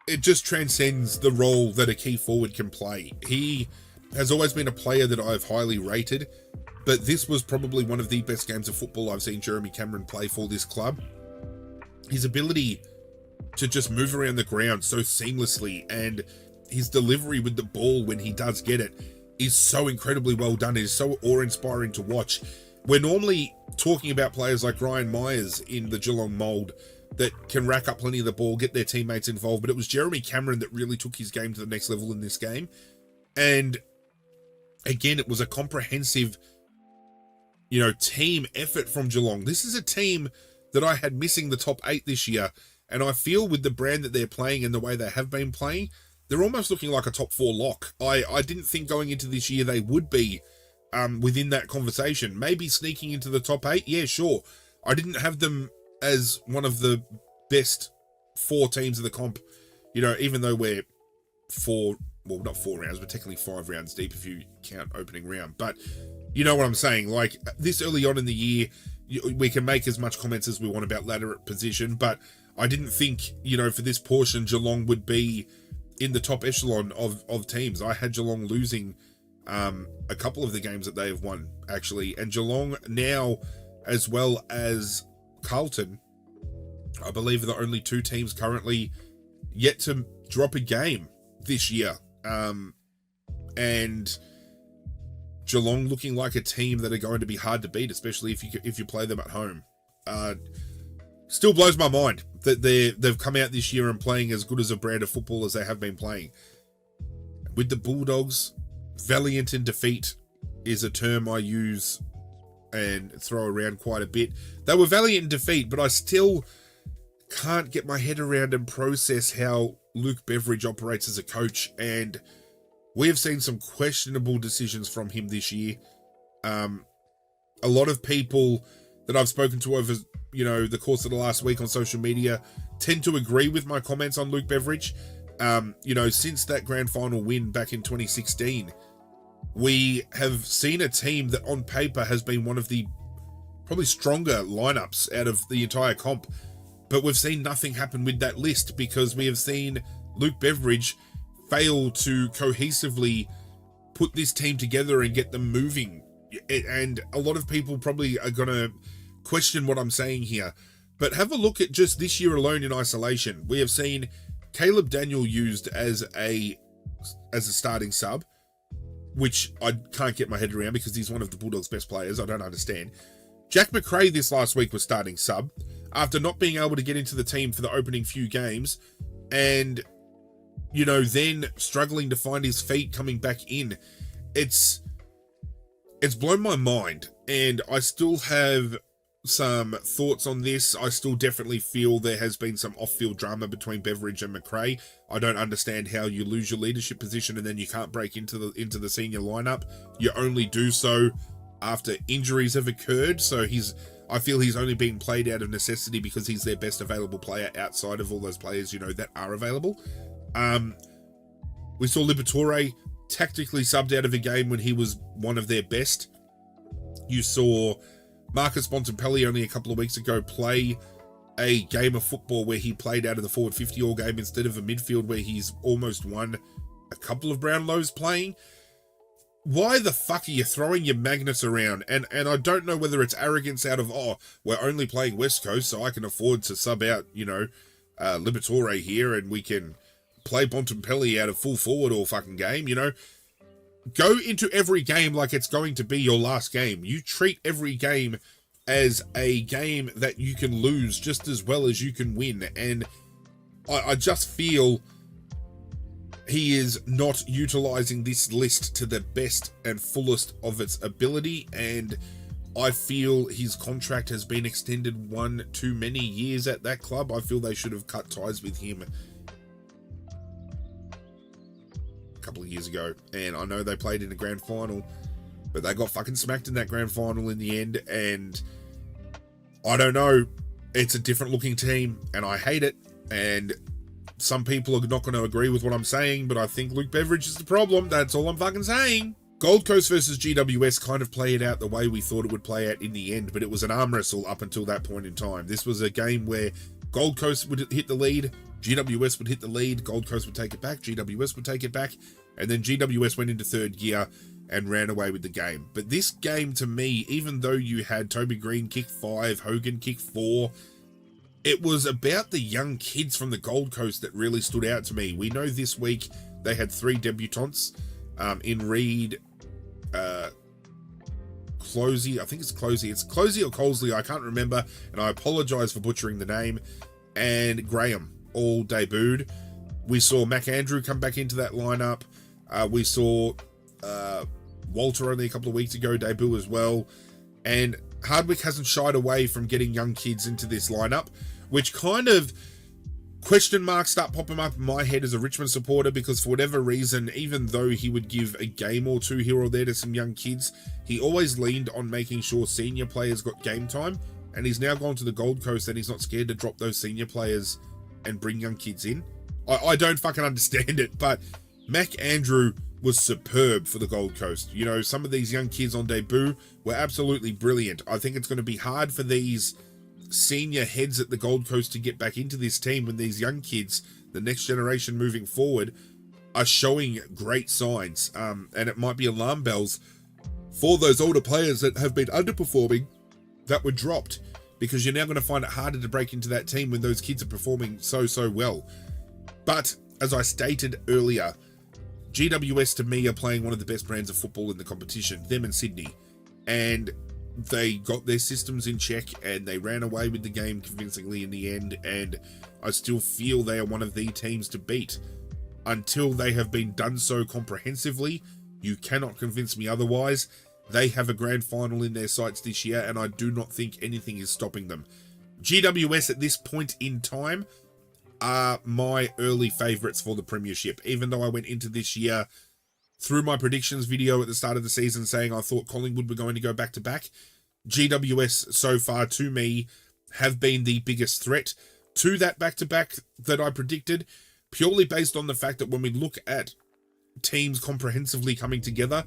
C: it just transcends the role that a key forward can play. He has always been a player that I've highly rated, but this was probably one of the best games of football I've seen Jeremy Cameron play for this club. His ability to just move around the ground so seamlessly, and his delivery with the ball when he does get it is so incredibly well done. It is so awe-inspiring to watch. We're normally talking about players like Ryan Myers in the Geelong mould that can rack up plenty of the ball, get their teammates involved, but it was Jeremy Cameron that really took his game to the next level in this game. And again, it was a comprehensive, team effort from Geelong. This is a team that I had missing the top 8 this year, and I feel with the brand that they're playing and the way they have been playing, they're almost looking like a top 4 lock. I didn't think going into this year they would be within that conversation. Maybe sneaking into the top 8, yeah, sure. I didn't have them as one of the best 4 teams of the comp, even though we're not 4 rounds, but technically 5 rounds deep if you count opening round. But you know what I'm saying? Like, this early on in the year, we can make as much comments as we want about ladder position, but I didn't think, for this portion, Geelong would be in the top echelon of teams. I had Geelong losing a couple of the games that they have won, actually. And Geelong now, as well as Carlton, I believe are the only 2 teams currently yet to drop a game this year. And Geelong looking like a team that are going to be hard to beat, especially if you play them at home. Still blows my mind that they've come out this year and playing as good as a brand of football as they have been playing. With the Bulldogs, valiant in defeat is a term I use and throw around quite a bit. They were valiant in defeat, but I still can't get my head around and process how Luke Beveridge operates as a coach, and we have seen some questionable decisions from him this year. A lot of people that I've spoken to over, the course of the last week on social media tend to agree with my comments on Luke Beveridge. Since that grand final win back in 2016, we have seen a team that on paper has been one of the probably stronger lineups out of the entire comp, but we've seen nothing happen with that list because we have seen Luke Beveridge fail to cohesively put this team together and get them moving. And a lot of people probably are going to question what I'm saying here, but have a look at just this year alone in isolation. We have seen Caleb Daniel used as a starting sub, which I can't get my head around because he's one of the Bulldogs' best players. I don't understand. Jack McRae this last week was starting sub after not being able to get into the team for the opening few games, and then struggling to find his feet coming back in. It's blown my mind, and I still have some thoughts on this. I still definitely feel there has been some off-field drama between Beveridge and McRae. I don't understand how you lose your leadership position and then you can't break into the senior lineup. You only do so after injuries have occurred. So I feel he's only being played out of necessity because he's their best available player outside of all those players, that are available. We saw Liberatore tactically subbed out of a game when he was one of their best. You saw Marcus Bontempelli only a couple of weeks ago play a game of football where he played out of the forward 50 all game instead of a midfield where he's almost won a couple of Brownlows playing. Why the fuck are you throwing your magnets around? And I don't know whether it's arrogance out of, we're only playing West Coast, so I can afford to sub out, Liberatore here, and we can play Bontempelli out of full forward all fucking game, Go into every game like it's going to be your last game. You treat every game as a game that you can lose just as well as you can win. And I just feel he is not utilizing this list to the best and fullest of its ability. And I feel his contract has been extended one too many years at that club. I feel they should have cut ties with him couple of years ago, and I know they played in the grand final, but they got fucking smacked in that grand final in the end. And I don't know, it's a different looking team and I hate it, and some people are not going to agree with what I'm saying, but I think Luke Beveridge is the problem. That's all I'm fucking saying. Gold Coast versus GWS kind of played out the way we thought it would play out in the end, but it was an arm wrestle up until that point in time. This was a game where Gold Coast would hit the lead, GWS would hit the lead, Gold Coast would take it back, GWS would take it back, and then GWS went into third gear and ran away with the game. But this game, to me, even though you had Toby Green kick 5, Hogan kick 4, it was about the young kids from the Gold Coast that really stood out to me. We know this week they had 3 debutants in Reed, Closey, I think it's Closey. It's Closey or Colsley, I can't remember, and I apologise for butchering the name, and Graham all debuted. We saw Mac Andrew come back into that lineup. We saw Walter only a couple of weeks ago debut as well, and Hardwick hasn't shied away from getting young kids into this lineup, which kind of question marks start popping up in my head as a Richmond supporter, because for whatever reason, even though he would give a game or two here or there to some young kids, he always leaned on making sure senior players got game time, and he's now gone to the Gold Coast and he's not scared to drop those senior players and bring young kids in. I don't fucking understand it, but Mac Andrew was superb for the Gold Coast. You know, some of these young kids on debut were absolutely brilliant. I think it's going to be hard for these senior heads at the Gold Coast to get back into this team when these young kids, the next generation moving forward, are showing great signs. And it might be alarm bells for those older players that have been underperforming that were dropped, because you're now going to find it harder to break into that team when those kids are performing so well. But as I stated earlier, GWS to me are playing one of the best brands of football in the competition, them and Sydney. And they got their systems in check and they ran away with the game convincingly in the end, and I still feel they are one of the teams to beat. Until they have been done so comprehensively, you cannot convince me otherwise. They have a grand final in their sights this year, and I do not think anything is stopping them. GWS at this point in time are my early favourites for the premiership, even though I went into this year through my predictions video at the start of the season saying I thought Collingwood were going to go back-to-back. GWS so far, to me, have been the biggest threat to that back-to-back that I predicted, purely based on the fact that when we look at teams comprehensively coming together,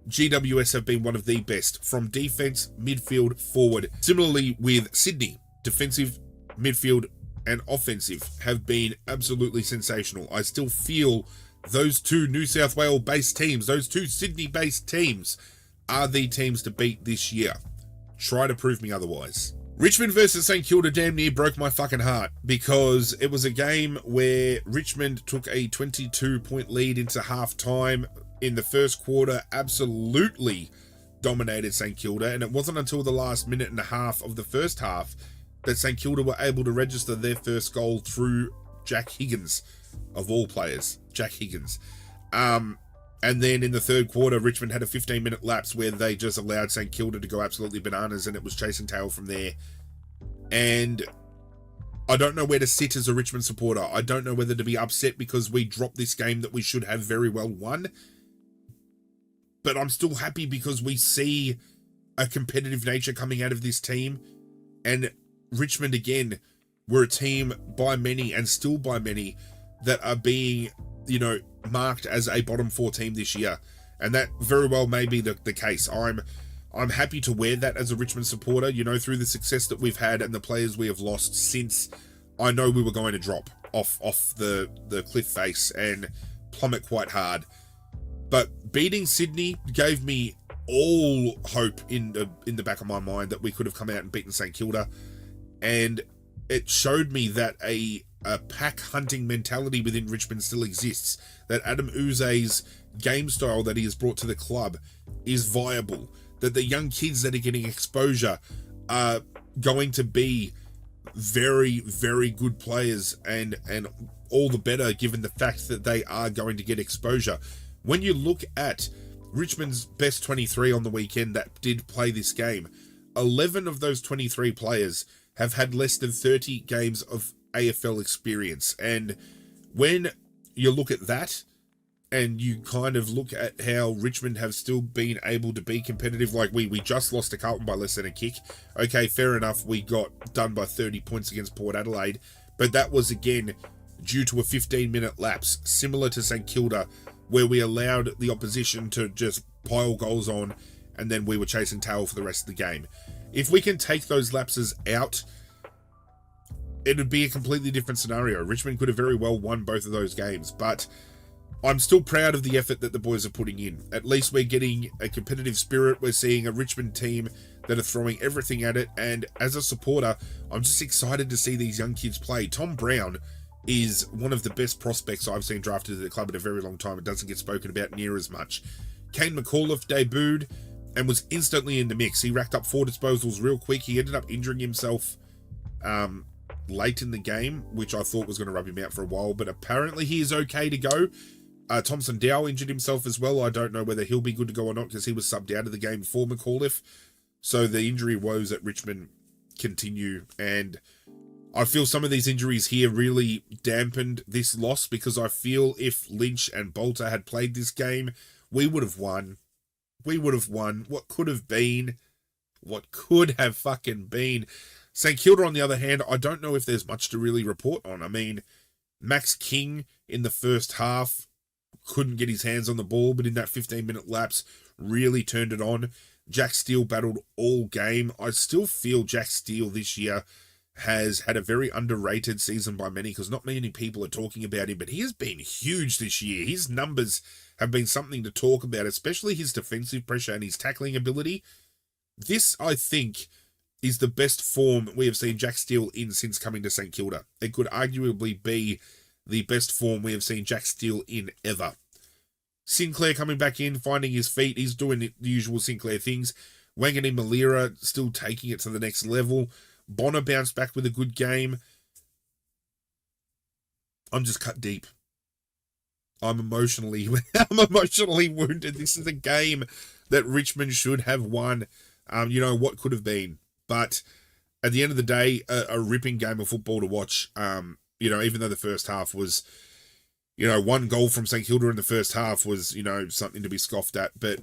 C: GWS have been one of the best, from defence, midfield, forward. Similarly with Sydney, defensive, midfield, and offensive have been absolutely sensational. I still feel those two New South Wales-based teams, those two Sydney-based teams, are the teams to beat this year. Try to prove me otherwise. Richmond versus St Kilda damn near broke my fucking heart, because it was a game where Richmond took a 22-point lead into half-time in the first quarter, absolutely dominated St Kilda, and it wasn't until the last minute and a half of the first half that St Kilda were able to register their first goal through Jack Higgins, of all players, Jack Higgins. And then in the third quarter, Richmond had a 15-minute lapse where they just allowed St Kilda to go absolutely bananas, and it was chase and tail from there. And I don't know where to sit as a Richmond supporter. I don't know whether to be upset because we dropped this game that we should have very well won, but I'm still happy because we see a competitive nature coming out of this team. And Richmond, again, were a team by many, and still by many, that are being, you know, marked as a bottom 4 team this year. And that very well may be the case. I'm happy to wear that as a Richmond supporter, you know, through the success that we've had and the players we have lost since I know we were going to drop off the cliff face and plummet quite hard. But beating Sydney gave me all hope in the back of my mind that we could have come out and beaten St Kilda, and it showed me that a pack hunting mentality within Richmond still exists, that Adam Uze's game style that he has brought to the club is viable, that the young kids that are getting exposure are going to be very, very good players, and all the better given the fact that they are going to get exposure. When you look at Richmond's best 23 on the weekend that did play this game, 11 of those 23 players have had less than 30 games of AFL experience. And when you look at that, and you kind of look at how Richmond have still been able to be competitive, like we just lost to Carlton by less than a kick. Okay, fair enough, we got done by 30 points against Port Adelaide, but that was again due to a 15-minute lapse, similar to St Kilda, where we allowed the opposition to just pile goals on, and then we were chasing tail for the rest of the game. If we can take those lapses out, it would be a completely different scenario. Richmond could have very well won both of those games, but I'm still proud of the effort that the boys are putting in. At least we're getting a competitive spirit. We're seeing a Richmond team that are throwing everything at it. And as a supporter, I'm just excited to see these young kids play. Tom Brown is one of the best prospects I've seen drafted to the club in a very long time. It doesn't get spoken about near as much. Kane McAuliffe debuted and was instantly in the mix. He racked up 4 disposals real quick. He ended up injuring himself late in the game, which I thought was going to rub him out for a while, but apparently he is okay to go. Thompson Dow injured himself as well. I don't know whether he'll be good to go or not because he was subbed out of the game for McAuliffe. So the injury woes at Richmond continue, and I feel some of these injuries here really dampened this loss, because I feel if Lynch and Bolter had played this game, we would have won. We would have won. What could have been? What could have fucking been? St Kilda, on the other hand, I don't know if there's much to really report on. I mean, Max King in the first half couldn't get his hands on the ball, but in that 15-minute lapse, really turned it on. Jack Steele battled all game. I still feel Jack Steele this year has had a very underrated season by many, because not many people are talking about him, but he has been huge this year. His numbers have been something to talk about, especially his defensive pressure and his tackling ability. This, I think, is the best form we have seen Jack Steele in since coming to St Kilda. It could arguably be the best form we have seen Jack Steele in ever. Sinclair coming back in, finding his feet. He's doing the usual Sinclair things. Wangani Malira still taking it to the next level. Bonner bounced back with a good game. I'm just cut deep. I'm emotionally wounded. This is a game that Richmond should have won. What could have been. But at the end of the day, a ripping game of football to watch. Even though the first half was, one goal from St Kilda in the first half was, something to be scoffed at. But,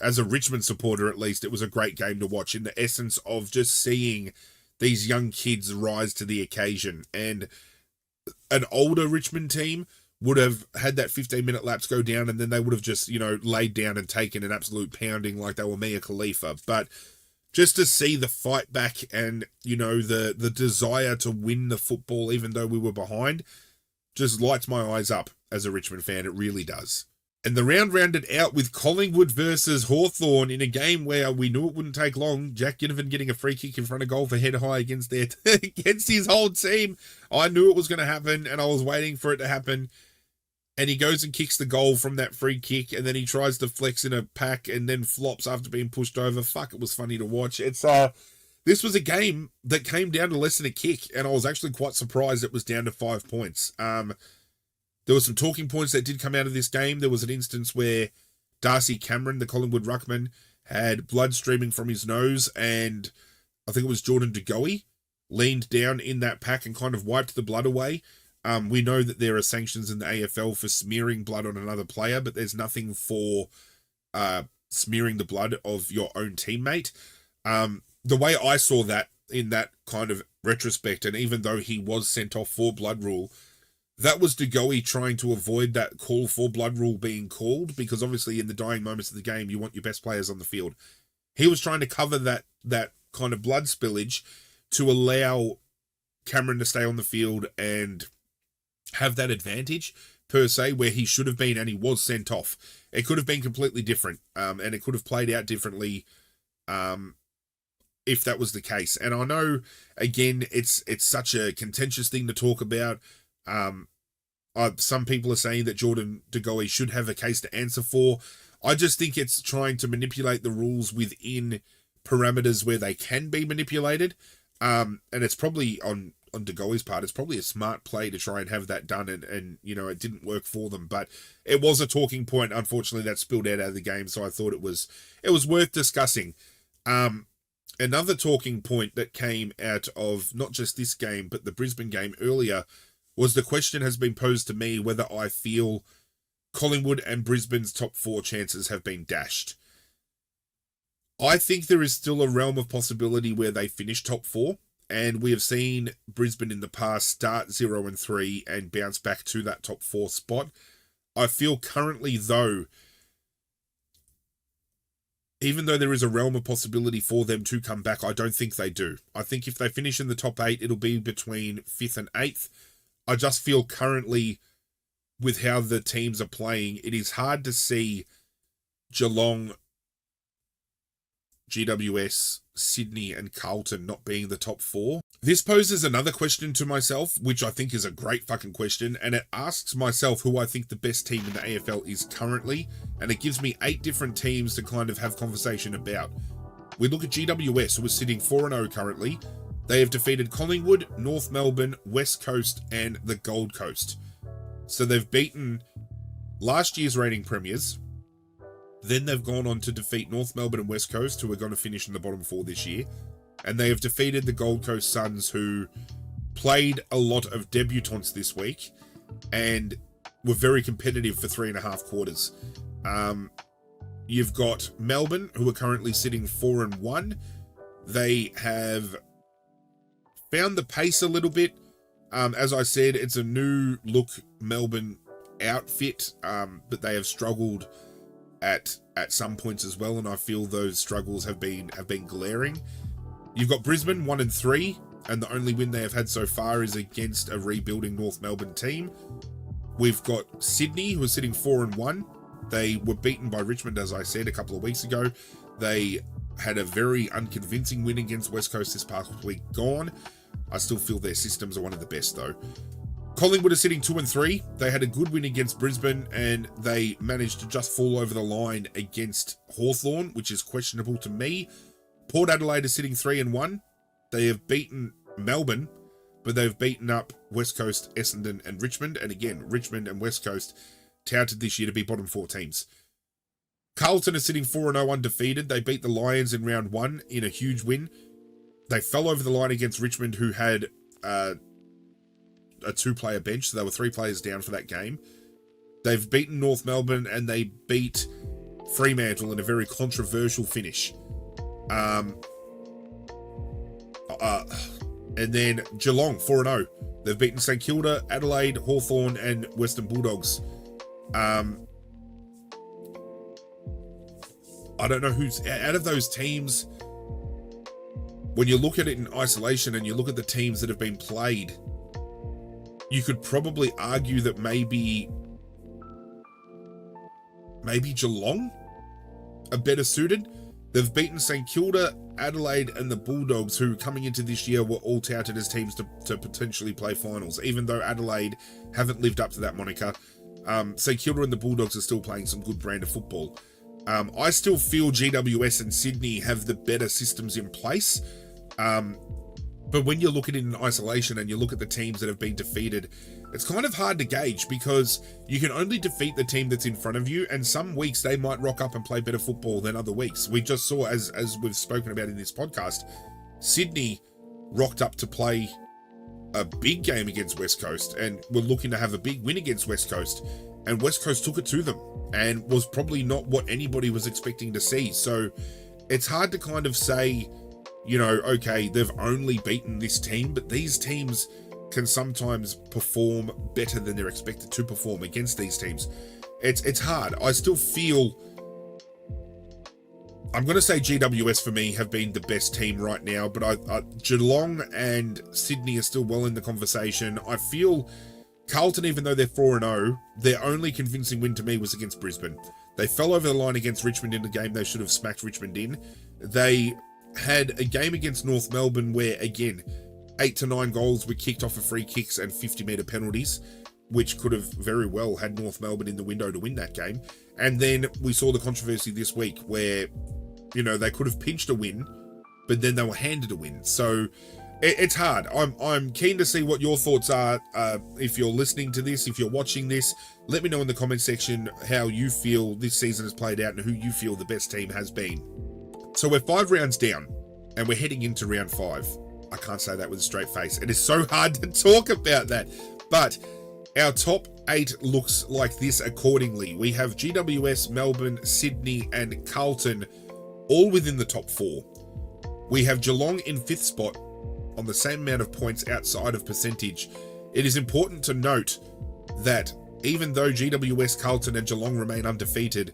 C: as a Richmond supporter, at least, it was a great game to watch in the essence of just seeing these young kids rise to the occasion. And an older Richmond team would have had that 15-minute lapse go down, and then they would have just, laid down and taken an absolute pounding like they were Mia Khalifa. But just to see the fight back and, the desire to win the football, even though we were behind, just lights my eyes up as a Richmond fan. It really does. And the round rounded out with Collingwood versus Hawthorn in a game where we knew it wouldn't take long. Jack Ginnivan getting a free kick in front of goal for head high against his whole team. I knew it was going to happen, and I was waiting for it to happen. And he goes and kicks the goal from that free kick, and then he tries to flex in a pack and then flops after being pushed over. Fuck, it was funny to watch. This was a game that came down to less than a kick, and I was actually quite surprised it was down to 5 points. There were some talking points that did come out of this game. There was an instance where Darcy Cameron, the Collingwood ruckman, had blood streaming from his nose, and I think it was Jordan De Goey leaned down in that pack and kind of wiped the blood away. We know that there are sanctions in the AFL for smearing blood on another player, but there's nothing for smearing the blood of your own teammate. The way I saw that in that kind of retrospect, and even though he was sent off for blood rule, that was De Goey trying to avoid that call for blood rule being called, because obviously in the dying moments of the game, you want your best players on the field. He was trying to cover that kind of blood spillage to allow Cameron to stay on the field and have that advantage, per se, where he should have been and he was sent off. It could have been completely different, and it could have played out differently if that was the case. And I know, again, it's such a contentious thing to talk about. Some people are saying that Jordan De Goey should have a case to answer for. I just think it's trying to manipulate the rules within parameters where they can be manipulated. And it's probably on De Goey's part, it's probably a smart play to try and have that done, and it didn't work for them. But it was a talking point, unfortunately, that spilled out of the game, so I thought it was worth discussing. Another talking point that came out of not just this game, but the Brisbane game earlier, was the question has been posed to me whether I feel Collingwood and Brisbane's top 4 chances have been dashed. I think there is still a realm of possibility where they finish top 4, and we have seen Brisbane in the past start 0-3 and bounce back to that top 4 spot. I feel currently, though, even though there is a realm of possibility for them to come back, I don't think they do. I think if they finish in the top 8, it'll be between 5th and 8th. I just feel currently, with how the teams are playing, it is hard to see Geelong GWS, Sydney and Carlton not being the top 4. This poses another question to myself, which I think is a great fucking question, and it asks myself who I think the best team in the AFL is currently, and it gives me 8 different teams to kind of have conversation about. We look at GWS, who are sitting 4-0 currently. They have defeated Collingwood, North Melbourne, West Coast and the Gold Coast. So they've beaten last year's reigning premiers. Then they've gone on to defeat North Melbourne and West Coast, who are going to finish in the bottom 4 this year. And they have defeated the Gold Coast Suns, who played a lot of debutants this week and were very competitive for 3.5 quarters. You've got Melbourne, who are currently sitting 4-1. They have found the pace a little bit. As I said, it's a new look Melbourne outfit, but they have struggled at some points as well, and I feel those struggles have been glaring. You've got Brisbane 1-3, and the only win they have had so far is against a rebuilding North Melbourne team. We've got Sydney, who are sitting 4-1. They were beaten by Richmond, as I said, a couple of weeks ago. They had a very unconvincing win against West Coast this past week gone. I still feel their systems are one of the best, though. Collingwood are sitting 2-3. They had a good win against Brisbane, and they managed to just fall over the line against Hawthorn, which is questionable to me. Port Adelaide are sitting 3-1. They have beaten Melbourne, but they've beaten up West Coast, Essendon, and Richmond. And again, Richmond and West Coast touted this year to be bottom 4 teams. Carlton are sitting 4-0 undefeated. They beat the Lions in round 1 in a huge win. They fell over the line against Richmond, who had a 2-player bench, so they were 3 players down for that game. They've beaten North Melbourne, and they beat Fremantle in a very controversial finish. And then Geelong 4-0. They've beaten St Kilda, Adelaide, Hawthorn, and Western Bulldogs. I don't know who's out of those teams. When you look at it in isolation and you look at the teams that have been played, you could probably argue that maybe Geelong are better suited. They've beaten St Kilda, Adelaide, and the Bulldogs, who coming into this year were all touted as teams to potentially play finals, even though Adelaide haven't lived up to that moniker. St Kilda and the Bulldogs are still playing some good brand of football. I still feel GWS and Sydney have the better systems in place. But when you look at it in isolation and you look at the teams that have been defeated, it's kind of hard to gauge, because you can only defeat the team that's in front of you, and some weeks they might rock up and play better football than other weeks. We just saw, as we've spoken about in this podcast, Sydney rocked up to play a big game against West Coast and were looking to have a big win against West Coast, and West Coast took it to them and was probably not what anybody was expecting to see. So it's hard to kind of say, you know, okay, they've only beaten this team, but these teams can sometimes perform better than they're expected to perform against these teams. It's hard. I still feel, I'm going to say GWS for me have been the best team right now, but Geelong and Sydney are still well in the conversation. I feel Carlton, even though they're 4-0, their only convincing win to me was against Brisbane. They fell over the line against Richmond in the game they should have smacked Richmond in. They had a game against North Melbourne where, again, 8 to 9 goals were kicked off of free kicks and 50-metre penalties, which could have very well had North Melbourne in the window to win that game. And then we saw the controversy this week where, you know, they could have pinched a win, but then they were handed a win. So it's hard. I'm keen to see what your thoughts are. If you're listening to this, if you're watching this, let me know in the comment section how you feel this season has played out and who you feel the best team has been. So we're 5 rounds down and we're heading into round 5. I can't say that with a straight face. It is so hard to talk about that. But our top 8 looks like this accordingly. We have GWS, Melbourne, Sydney, and Carlton all within the top 4. We have Geelong in 5th spot on the same amount of points outside of percentage. It is important to note that even though GWS, Carlton, and Geelong remain undefeated,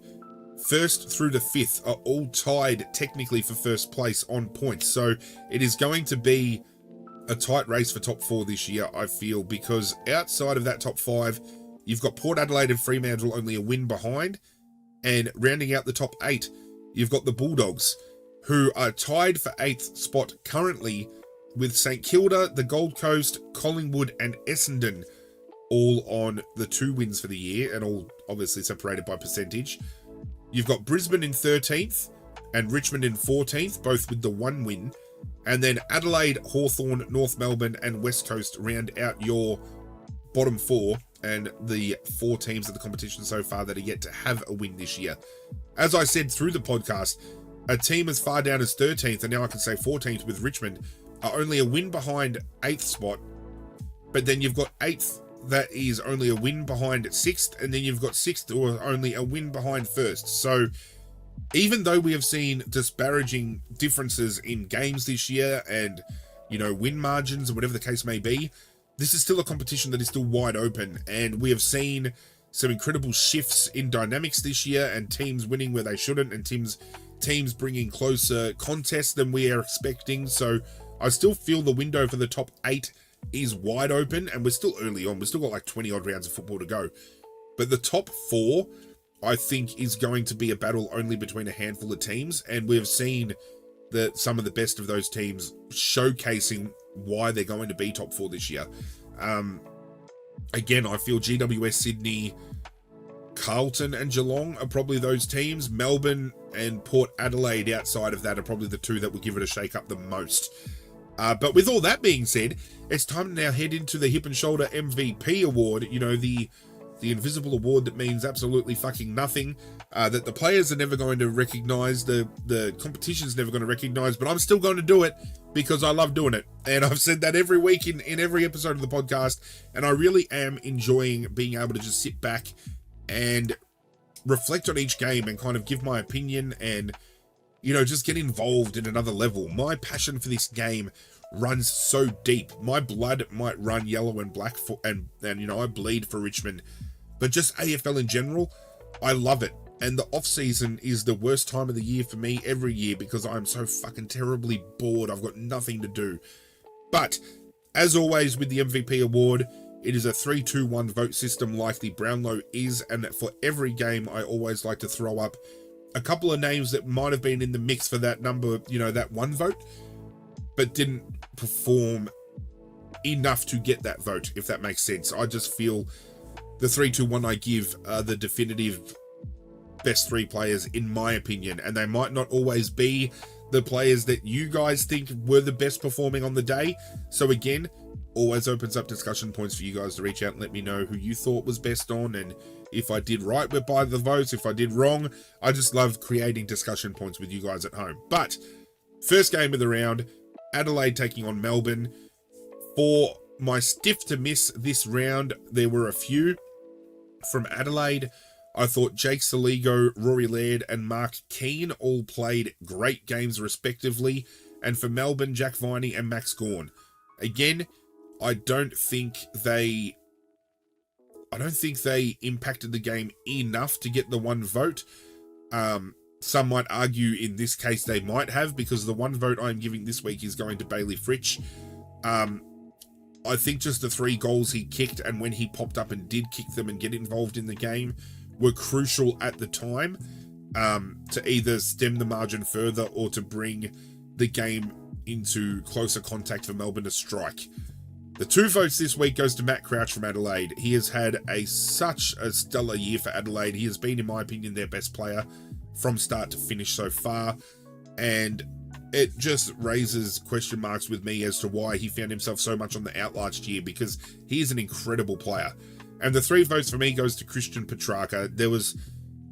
C: 1st through to 5th are all tied technically for 1st place on points. So it is going to be a tight race for top 4 this year, I feel, because outside of that top 5, you've got Port Adelaide and Fremantle only a win behind, and rounding out the top 8, you've got the Bulldogs who are tied for 8th spot currently with St Kilda, the Gold Coast, Collingwood and Essendon all on the 2 wins for the year and all obviously separated by percentage. You've got Brisbane in 13th and Richmond in 14th, both with the 1 win. And then Adelaide, Hawthorn, North Melbourne and West Coast round out your bottom 4 and the 4 teams of the competition so far that are yet to have a win this year. As I said through the podcast, a team as far down as 13th, and now I can say 14th with Richmond, are only a win behind 8th spot. But then you've got 8th that is only a win behind 6th, and then you've got 6th who are only a win behind 1st. So even though we have seen disparaging differences in games this year and, you know, win margins or whatever the case may be, this is still a competition that is still wide open, and we have seen some incredible shifts in dynamics this year and teams winning where they shouldn't and teams bringing closer contests than we are expecting. So I still feel the window for the top 8 is wide open, and we're still early on. We've still got like 20 odd rounds of football to go. But the top 4, I think, is going to be a battle only between a handful of teams, and we've seen that some of the best of those teams showcasing why they're going to be top 4 this year. Again, I feel GWS, Sydney, Carlton and Geelong are probably those teams. Melbourne and Port Adelaide outside of that are probably the 2 that will give it a shake up the most. But with all that being said, it's time to now head into the Hip and Shoulder MVP award. You know, the invisible award that means absolutely fucking nothing, that the players are never going to recognize, the competition's never going to recognize, but I'm still going to do it because I love doing it. And I've said that every week in every episode of the podcast, and I really am enjoying being able to just sit back and reflect on each game and kind of give my opinion and, you know, just get involved in another level. My passion for this game runs so deep. My blood might run yellow and black for, and you know, I bleed for Richmond, but just AFL in general, I love it. And the off season is the worst time of the year for me every year because I'm so fucking terribly bored. I've got nothing to do. But as always with the MVP award, it is a 3-2-1 vote system like the Brownlow is, and for every game I always like to throw up a couple of names that might have been in the mix for that number, you know, that 1 vote, but didn't perform enough to get that vote, if that makes sense. I just feel the 3-2-1 I give are the definitive best 3 players in my opinion, and they might not always be the players that you guys think were the best performing on the day. So again, always opens up discussion points for you guys to reach out and let me know who you thought was best on, and if I did right by the votes, if I did wrong. I just love creating discussion points with you guys at home. But first game of the round, Adelaide taking on Melbourne. For my stiff to miss this round, there were a few. From Adelaide, I thought Jake Saligo, Rory Laird and Mark Keane all played great games respectively. And for Melbourne, Jack Viney and Max Gawn. Again, I don't think they impacted the game enough to get the 1 vote. Some might argue in this case they might have, because the 1 vote I'm giving this week is going to Bailey Fritsch. I think just the 3 goals he kicked and when he popped up and did kick them and get involved in the game were crucial at the time, to either stem the margin further or to bring the game into closer contact for Melbourne to strike. The 2 votes this week goes to Matt Crouch from Adelaide. He has had such a stellar year for Adelaide. He has been, in my opinion, their best player from start to finish so far. And it just raises question marks with me as to why he found himself so much on the out last year, because he is an incredible player. And the 3 votes for me goes to Christian Petrarca. There was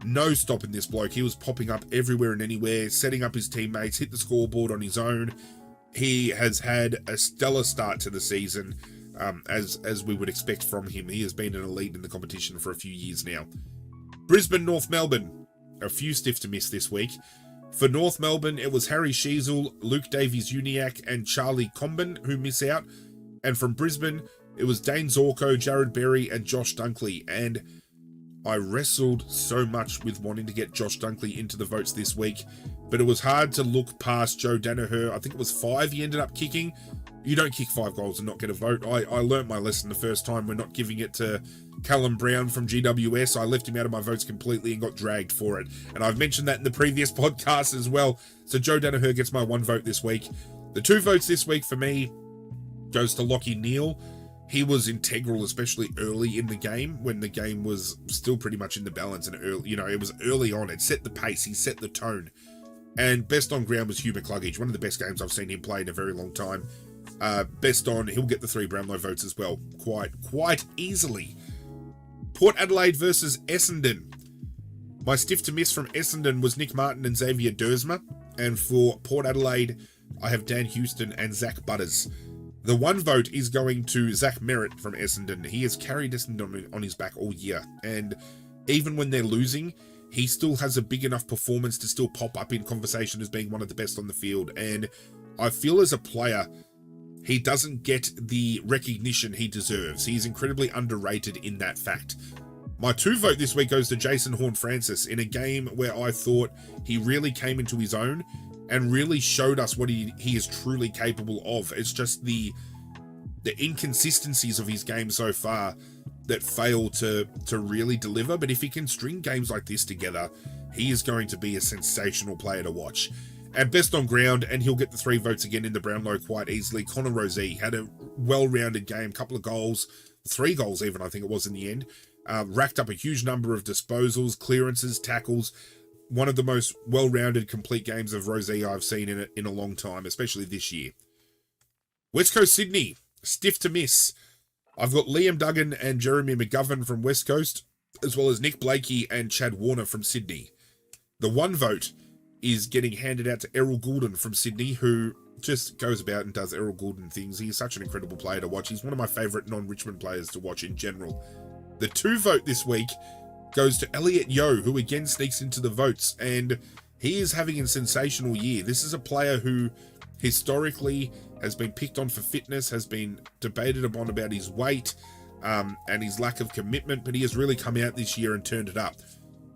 C: no stopping this bloke. He was popping up everywhere and anywhere, setting up his teammates, hit the scoreboard on his own. He has had a stellar start to the season, as we would expect from him. He has been an elite in the competition for a few years now. Brisbane, North Melbourne. A few stiff to miss this week. For North Melbourne, it was Harry Sheasel, Luke Davies-Uniacke and Charlie Comben who miss out. And from Brisbane, it was Dane Zorko, Jared Berry and Josh Dunkley. And I wrestled so much with wanting to get Josh Dunkley into the votes this week, but it was hard to look past Joe Danaher. I think it was 5 he ended up kicking. You don't kick 5 goals and not get a vote. I learnt my lesson the first time. We're not giving it to Callum Brown from GWS. I left him out of my votes completely and got dragged for it. And I've mentioned that in the previous podcast as well. So Joe Danaher gets my 1 vote this week. The 2 votes this week for me goes to Lachie Neale. He was integral, especially early in the game when the game was still pretty much in the balance, and early, it was early on. It set the pace. He set the tone. And best on ground was Hugh McCluggage. One of the best games I've seen him play in a very long time. Best on, he'll get the 3 Brownlow votes as well, quite easily. Port Adelaide versus Essendon. My stiff to miss from Essendon was Nick Martin and Xavier Dersma, and for Port Adelaide, I have Dan Houston and Zach Butters. The 1 vote is going to Zach Merritt from Essendon. He has carried Essendon on his back all year, and even when they're losing, he still has a big enough performance to still pop up in conversation as being one of the best on the field. And I feel as a player, he doesn't get the recognition he deserves. He's incredibly underrated in that fact. My 2 vote this week goes to Jason Horne-Francis in a game where I thought he really came into his own and really showed us what he is truly capable of. It's just the inconsistencies of his game so far that fail to really deliver. But if he can string games like this together, he is going to be a sensational player to watch. And best on ground, and he'll get the 3 votes again in the Brownlow quite easily, Connor Rozee had a well-rounded game, couple of goals, 3 goals even, I think it was in the end. Racked up a huge number of disposals, clearances, tackles. One of the most well-rounded, complete games of Rozee I've seen in a long time, especially this year. West Coast Sydney, stiff to miss. I've got Liam Duggan and Jeremy McGovern from West Coast, as well as Nick Blakey and Chad Warner from Sydney. The 1 vote is getting handed out to Errol Goulden from Sydney, who just goes about and does Errol Goulden things. He's such an incredible player to watch. He's one of my favourite non-Richmond players to watch in general. The 2 vote this week goes to Elliot Yeo, who again sneaks into the votes, and he is having a sensational year. This is a player who historically has been picked on for fitness, has been debated upon about his weight and his lack of commitment, but he has really come out this year and turned it up.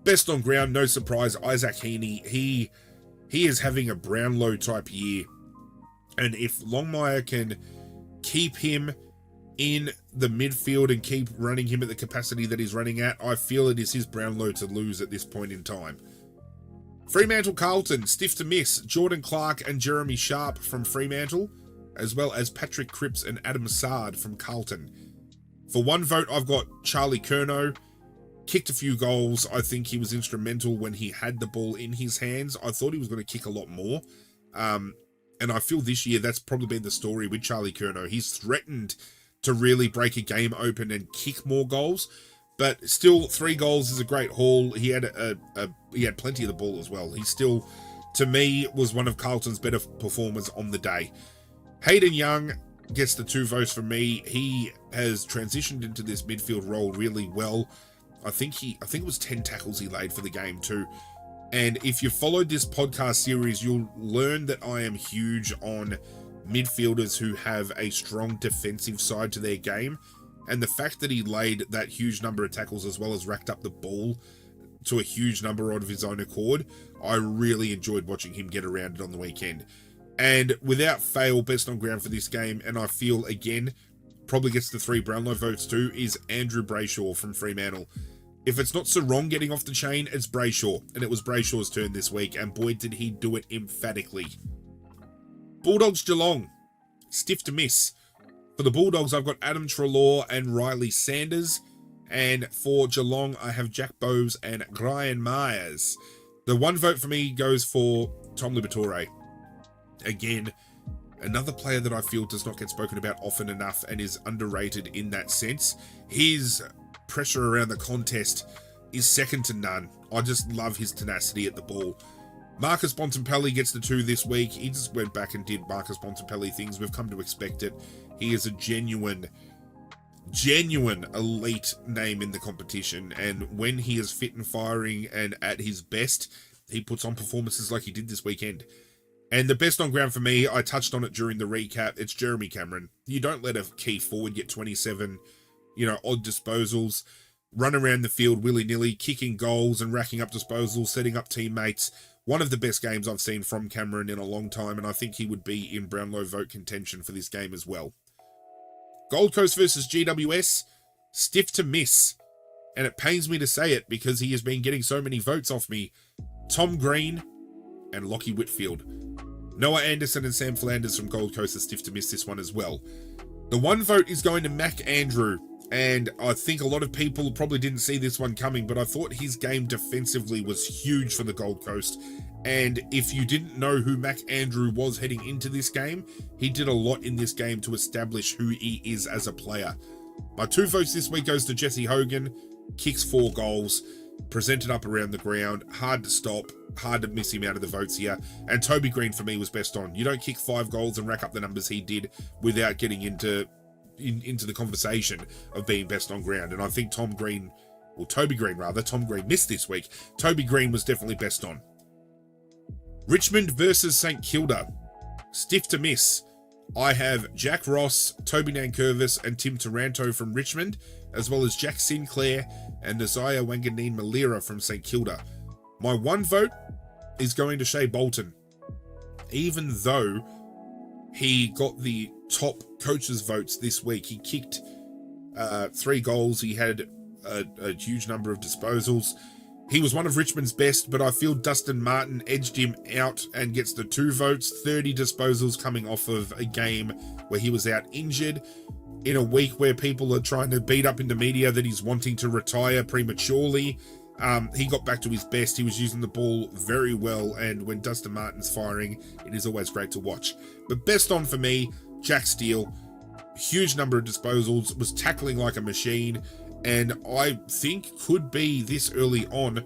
C: Best on ground, no surprise, Isaac Heaney. He is having a Brownlow type year, and if Longmire can keep him in the midfield and keep running him at the capacity that he's running at, I feel it is his Brownlow to lose at this point in time. Fremantle Carlton, stiff to miss, Jordan Clark and Jeremy Sharp from Fremantle, as well as Patrick Cripps and Adam Sard from Carlton. For 1 vote, I've got Charlie Curnow. Kicked a few goals. I think he was instrumental when he had the ball in his hands. I thought he was going to kick a lot more. And I feel this year that's probably been the story with Charlie Curnow. He's threatened to really break a game open and kick more goals, but still 3 goals is a great haul. He had he had plenty of the ball as well. He still, to me, was one of Carlton's better performers on the day. Hayden Young gets the 2 votes from me. He has transitioned into this midfield role really well. I think it was 10 tackles he laid for the game too. And if you followed this podcast series, you'll learn that I am huge on midfielders who have a strong defensive side to their game. And the fact that he laid that huge number of tackles as well as racked up the ball to a huge number of his own accord, I really enjoyed watching him get around it on the weekend. And without fail, best on ground for this game, and I feel again probably gets the 3 Brownlow votes too, is Andrew Brayshaw from Fremantle. If it's not Sarong getting off the chain, it's Brayshaw, and it was Brayshaw's turn this week, and boy did he do it emphatically. Bulldogs Geelong, stiff to miss. For the Bulldogs, I've got Adam Treloar and Riley Sanders, and for Geelong, I have Jack Bowes and Brian Myers. The 1 vote for me goes for Tom Liberatore. Again, another player that I feel does not get spoken about often enough and is underrated in that sense. His pressure around the contest is second to none. I just love his tenacity at the ball. Marcus Bontempelli gets the 2 this week. He just went back and did Marcus Bontempelli things. We've come to expect it. He is a genuine elite name in the competition, and when he is fit and firing and at his best, he puts on performances like he did this weekend. And the best on ground for me, I touched on it during the recap, it's Jeremy Cameron. You don't let a key forward get 27, odd disposals, run around the field willy-nilly, kicking goals and racking up disposals, setting up teammates one of the best games I've seen from Cameron in a long time, and I think he would be in Brownlow vote contention for this game as well. Gold Coast versus GWS, stiff to miss. And it pains me to say it because he has been getting so many votes off me. Tom Green and Lockie Whitfield. Noah Anderson and Sam Flanders from Gold Coast are stiff to miss this one as well. The one vote is going to Mac Andrew. And I think a lot of people probably didn't see this one coming, but I thought his game defensively was huge for the Gold Coast. And if you didn't know who Mac Andrew was heading into this game, he did a lot in this game to establish who he is as a player. My 2 votes this week goes to Jesse Hogan. Kicks 4 goals, presented up around the ground, hard to stop, hard to miss him out of the votes here. And Toby Green for me was best on. You don't kick 5 goals and rack up the numbers he did without getting into the conversation of being best on ground. And I think Toby Green missed this week. Toby Green was definitely best on. Richmond versus St Kilda, stiff to miss. I have Jack Ross, Toby Nankervis, and Tim Taranto from Richmond, as well as Jack Sinclair and Nasiah Wanganeen Malira from St Kilda. My 1 vote is going to Shea Bolton. Even though he got the top coaches' votes this week, he kicked 3 goals, he had a huge number of disposals. He was one of Richmond's best, but I feel Dustin Martin edged him out and gets the 2 votes, 30 disposals coming off of a game where he was out injured, in a week where people are trying to beat up in the media that he's wanting to retire prematurely. He got back to his best. He was using the ball very well, and when Dustin Martin's firing, it is always great to watch. But best on for me, Jack Steele. Huge number of disposals, was tackling like a machine, and I think could be this early on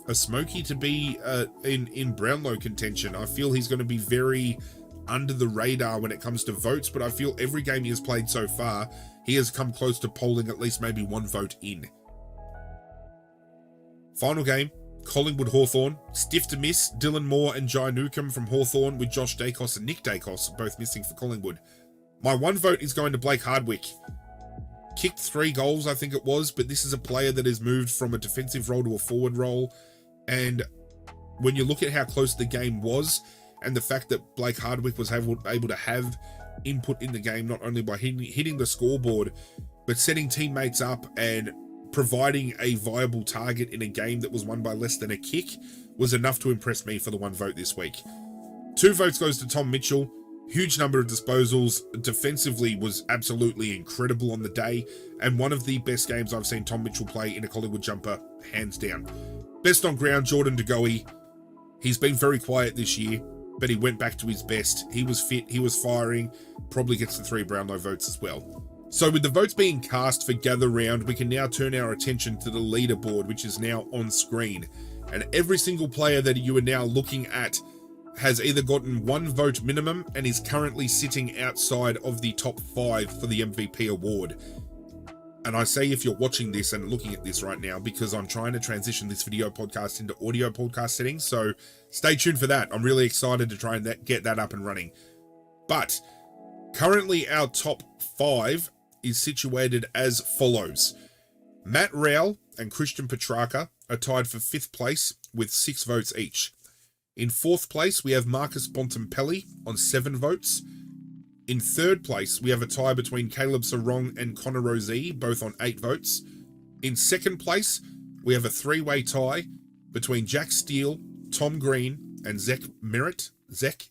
C: a smoky to be in Brownlow contention. I feel he's going to be very under the radar when it comes to votes, but I feel every game he has played so far, he has come close to polling at least maybe 1 vote in. Final game, Collingwood Hawthorn, stiff to miss. Dylan Moore and Jai Newcomb from Hawthorn, with Josh Dacos and Nick Dacos both missing for Collingwood. My 1 vote is going to Blake Hardwick. Kicked 3 goals, I think it was, but this is a player that has moved from a defensive role to a forward role. And when you look at how close the game was, and the fact that Blake Hardwick was able to have input in the game, not only by hitting the scoreboard, but setting teammates up and providing a viable target in a game that was won by less than a kick, was enough to impress me for the 1 vote this week. 2 votes goes to Tom Mitchell. Huge number of disposals. Defensively was absolutely incredible on the day, and one of the best games I've seen Tom Mitchell play in a Collingwood jumper, hands down. Best on ground, Jordan De Goey. He's been very quiet this year, but he went back to his best. He was fit, he was firing, probably gets the 3 Brownlow votes as well. So with the votes being cast for Gather Round, we can now turn our attention to the leaderboard, which is now on screen. And every single player that you are now looking at has either gotten 1 vote minimum and is currently sitting outside of the top 5 for the MVP award. And I say if you're watching this and looking at this right now, because I'm trying to transition this video podcast into audio podcast settings, so stay tuned for that. I'm really excited to try and get that up and running. But currently our top 5 is situated as follows. Matt Rowell and Christian Petrarca are tied for 5th place with 6 votes each. In 4th place, we have Marcus Bontempelli on 7 votes. In 3rd place, we have a tie between Caleb Sarong and Connor Rosee, both on 8 votes. In 2nd place, we have a 3-way tie between Jack Steele, Tom Green, and Zach Merritt.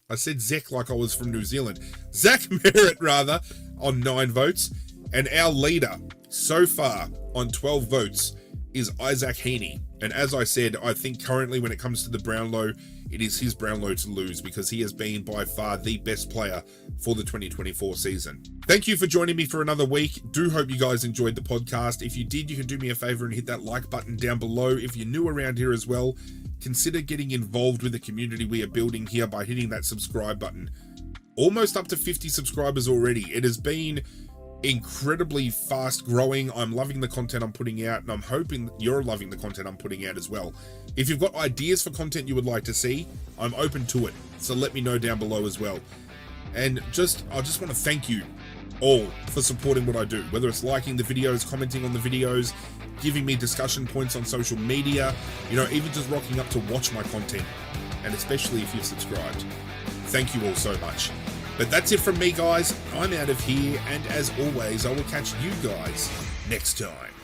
C: I said Zach like I was from New Zealand. Zach Merritt, rather, on 9 votes. And our leader, so far, on 12 votes, is Isaac Heaney. And as I said, I think currently when it comes to the Brownlow, it is his Brownlow to lose, because he has been by far the best player for the 2024 season. Thank you for joining me for another week. Do hope you guys enjoyed the podcast. If you did, you can do me a favor and hit that like button down below. If you're new around here as well, consider getting involved with the community we are building here by hitting that subscribe button. Almost up to 50 subscribers already. It has been incredibly fast growing. I'm loving the content I'm putting out, and I'm hoping that you're loving the content I'm putting out as well. If you've got ideas for content you would like to see, I'm open to it, so let me know down below as well. And I just want to thank you all for supporting what I do, whether it's liking the videos, commenting on the videos, giving me discussion points on social media, even just rocking up to watch my content. and especially if you've subscribed. Thank you all so much. But that's it from me, guys. I'm out of here, and as always, I will catch you guys next time.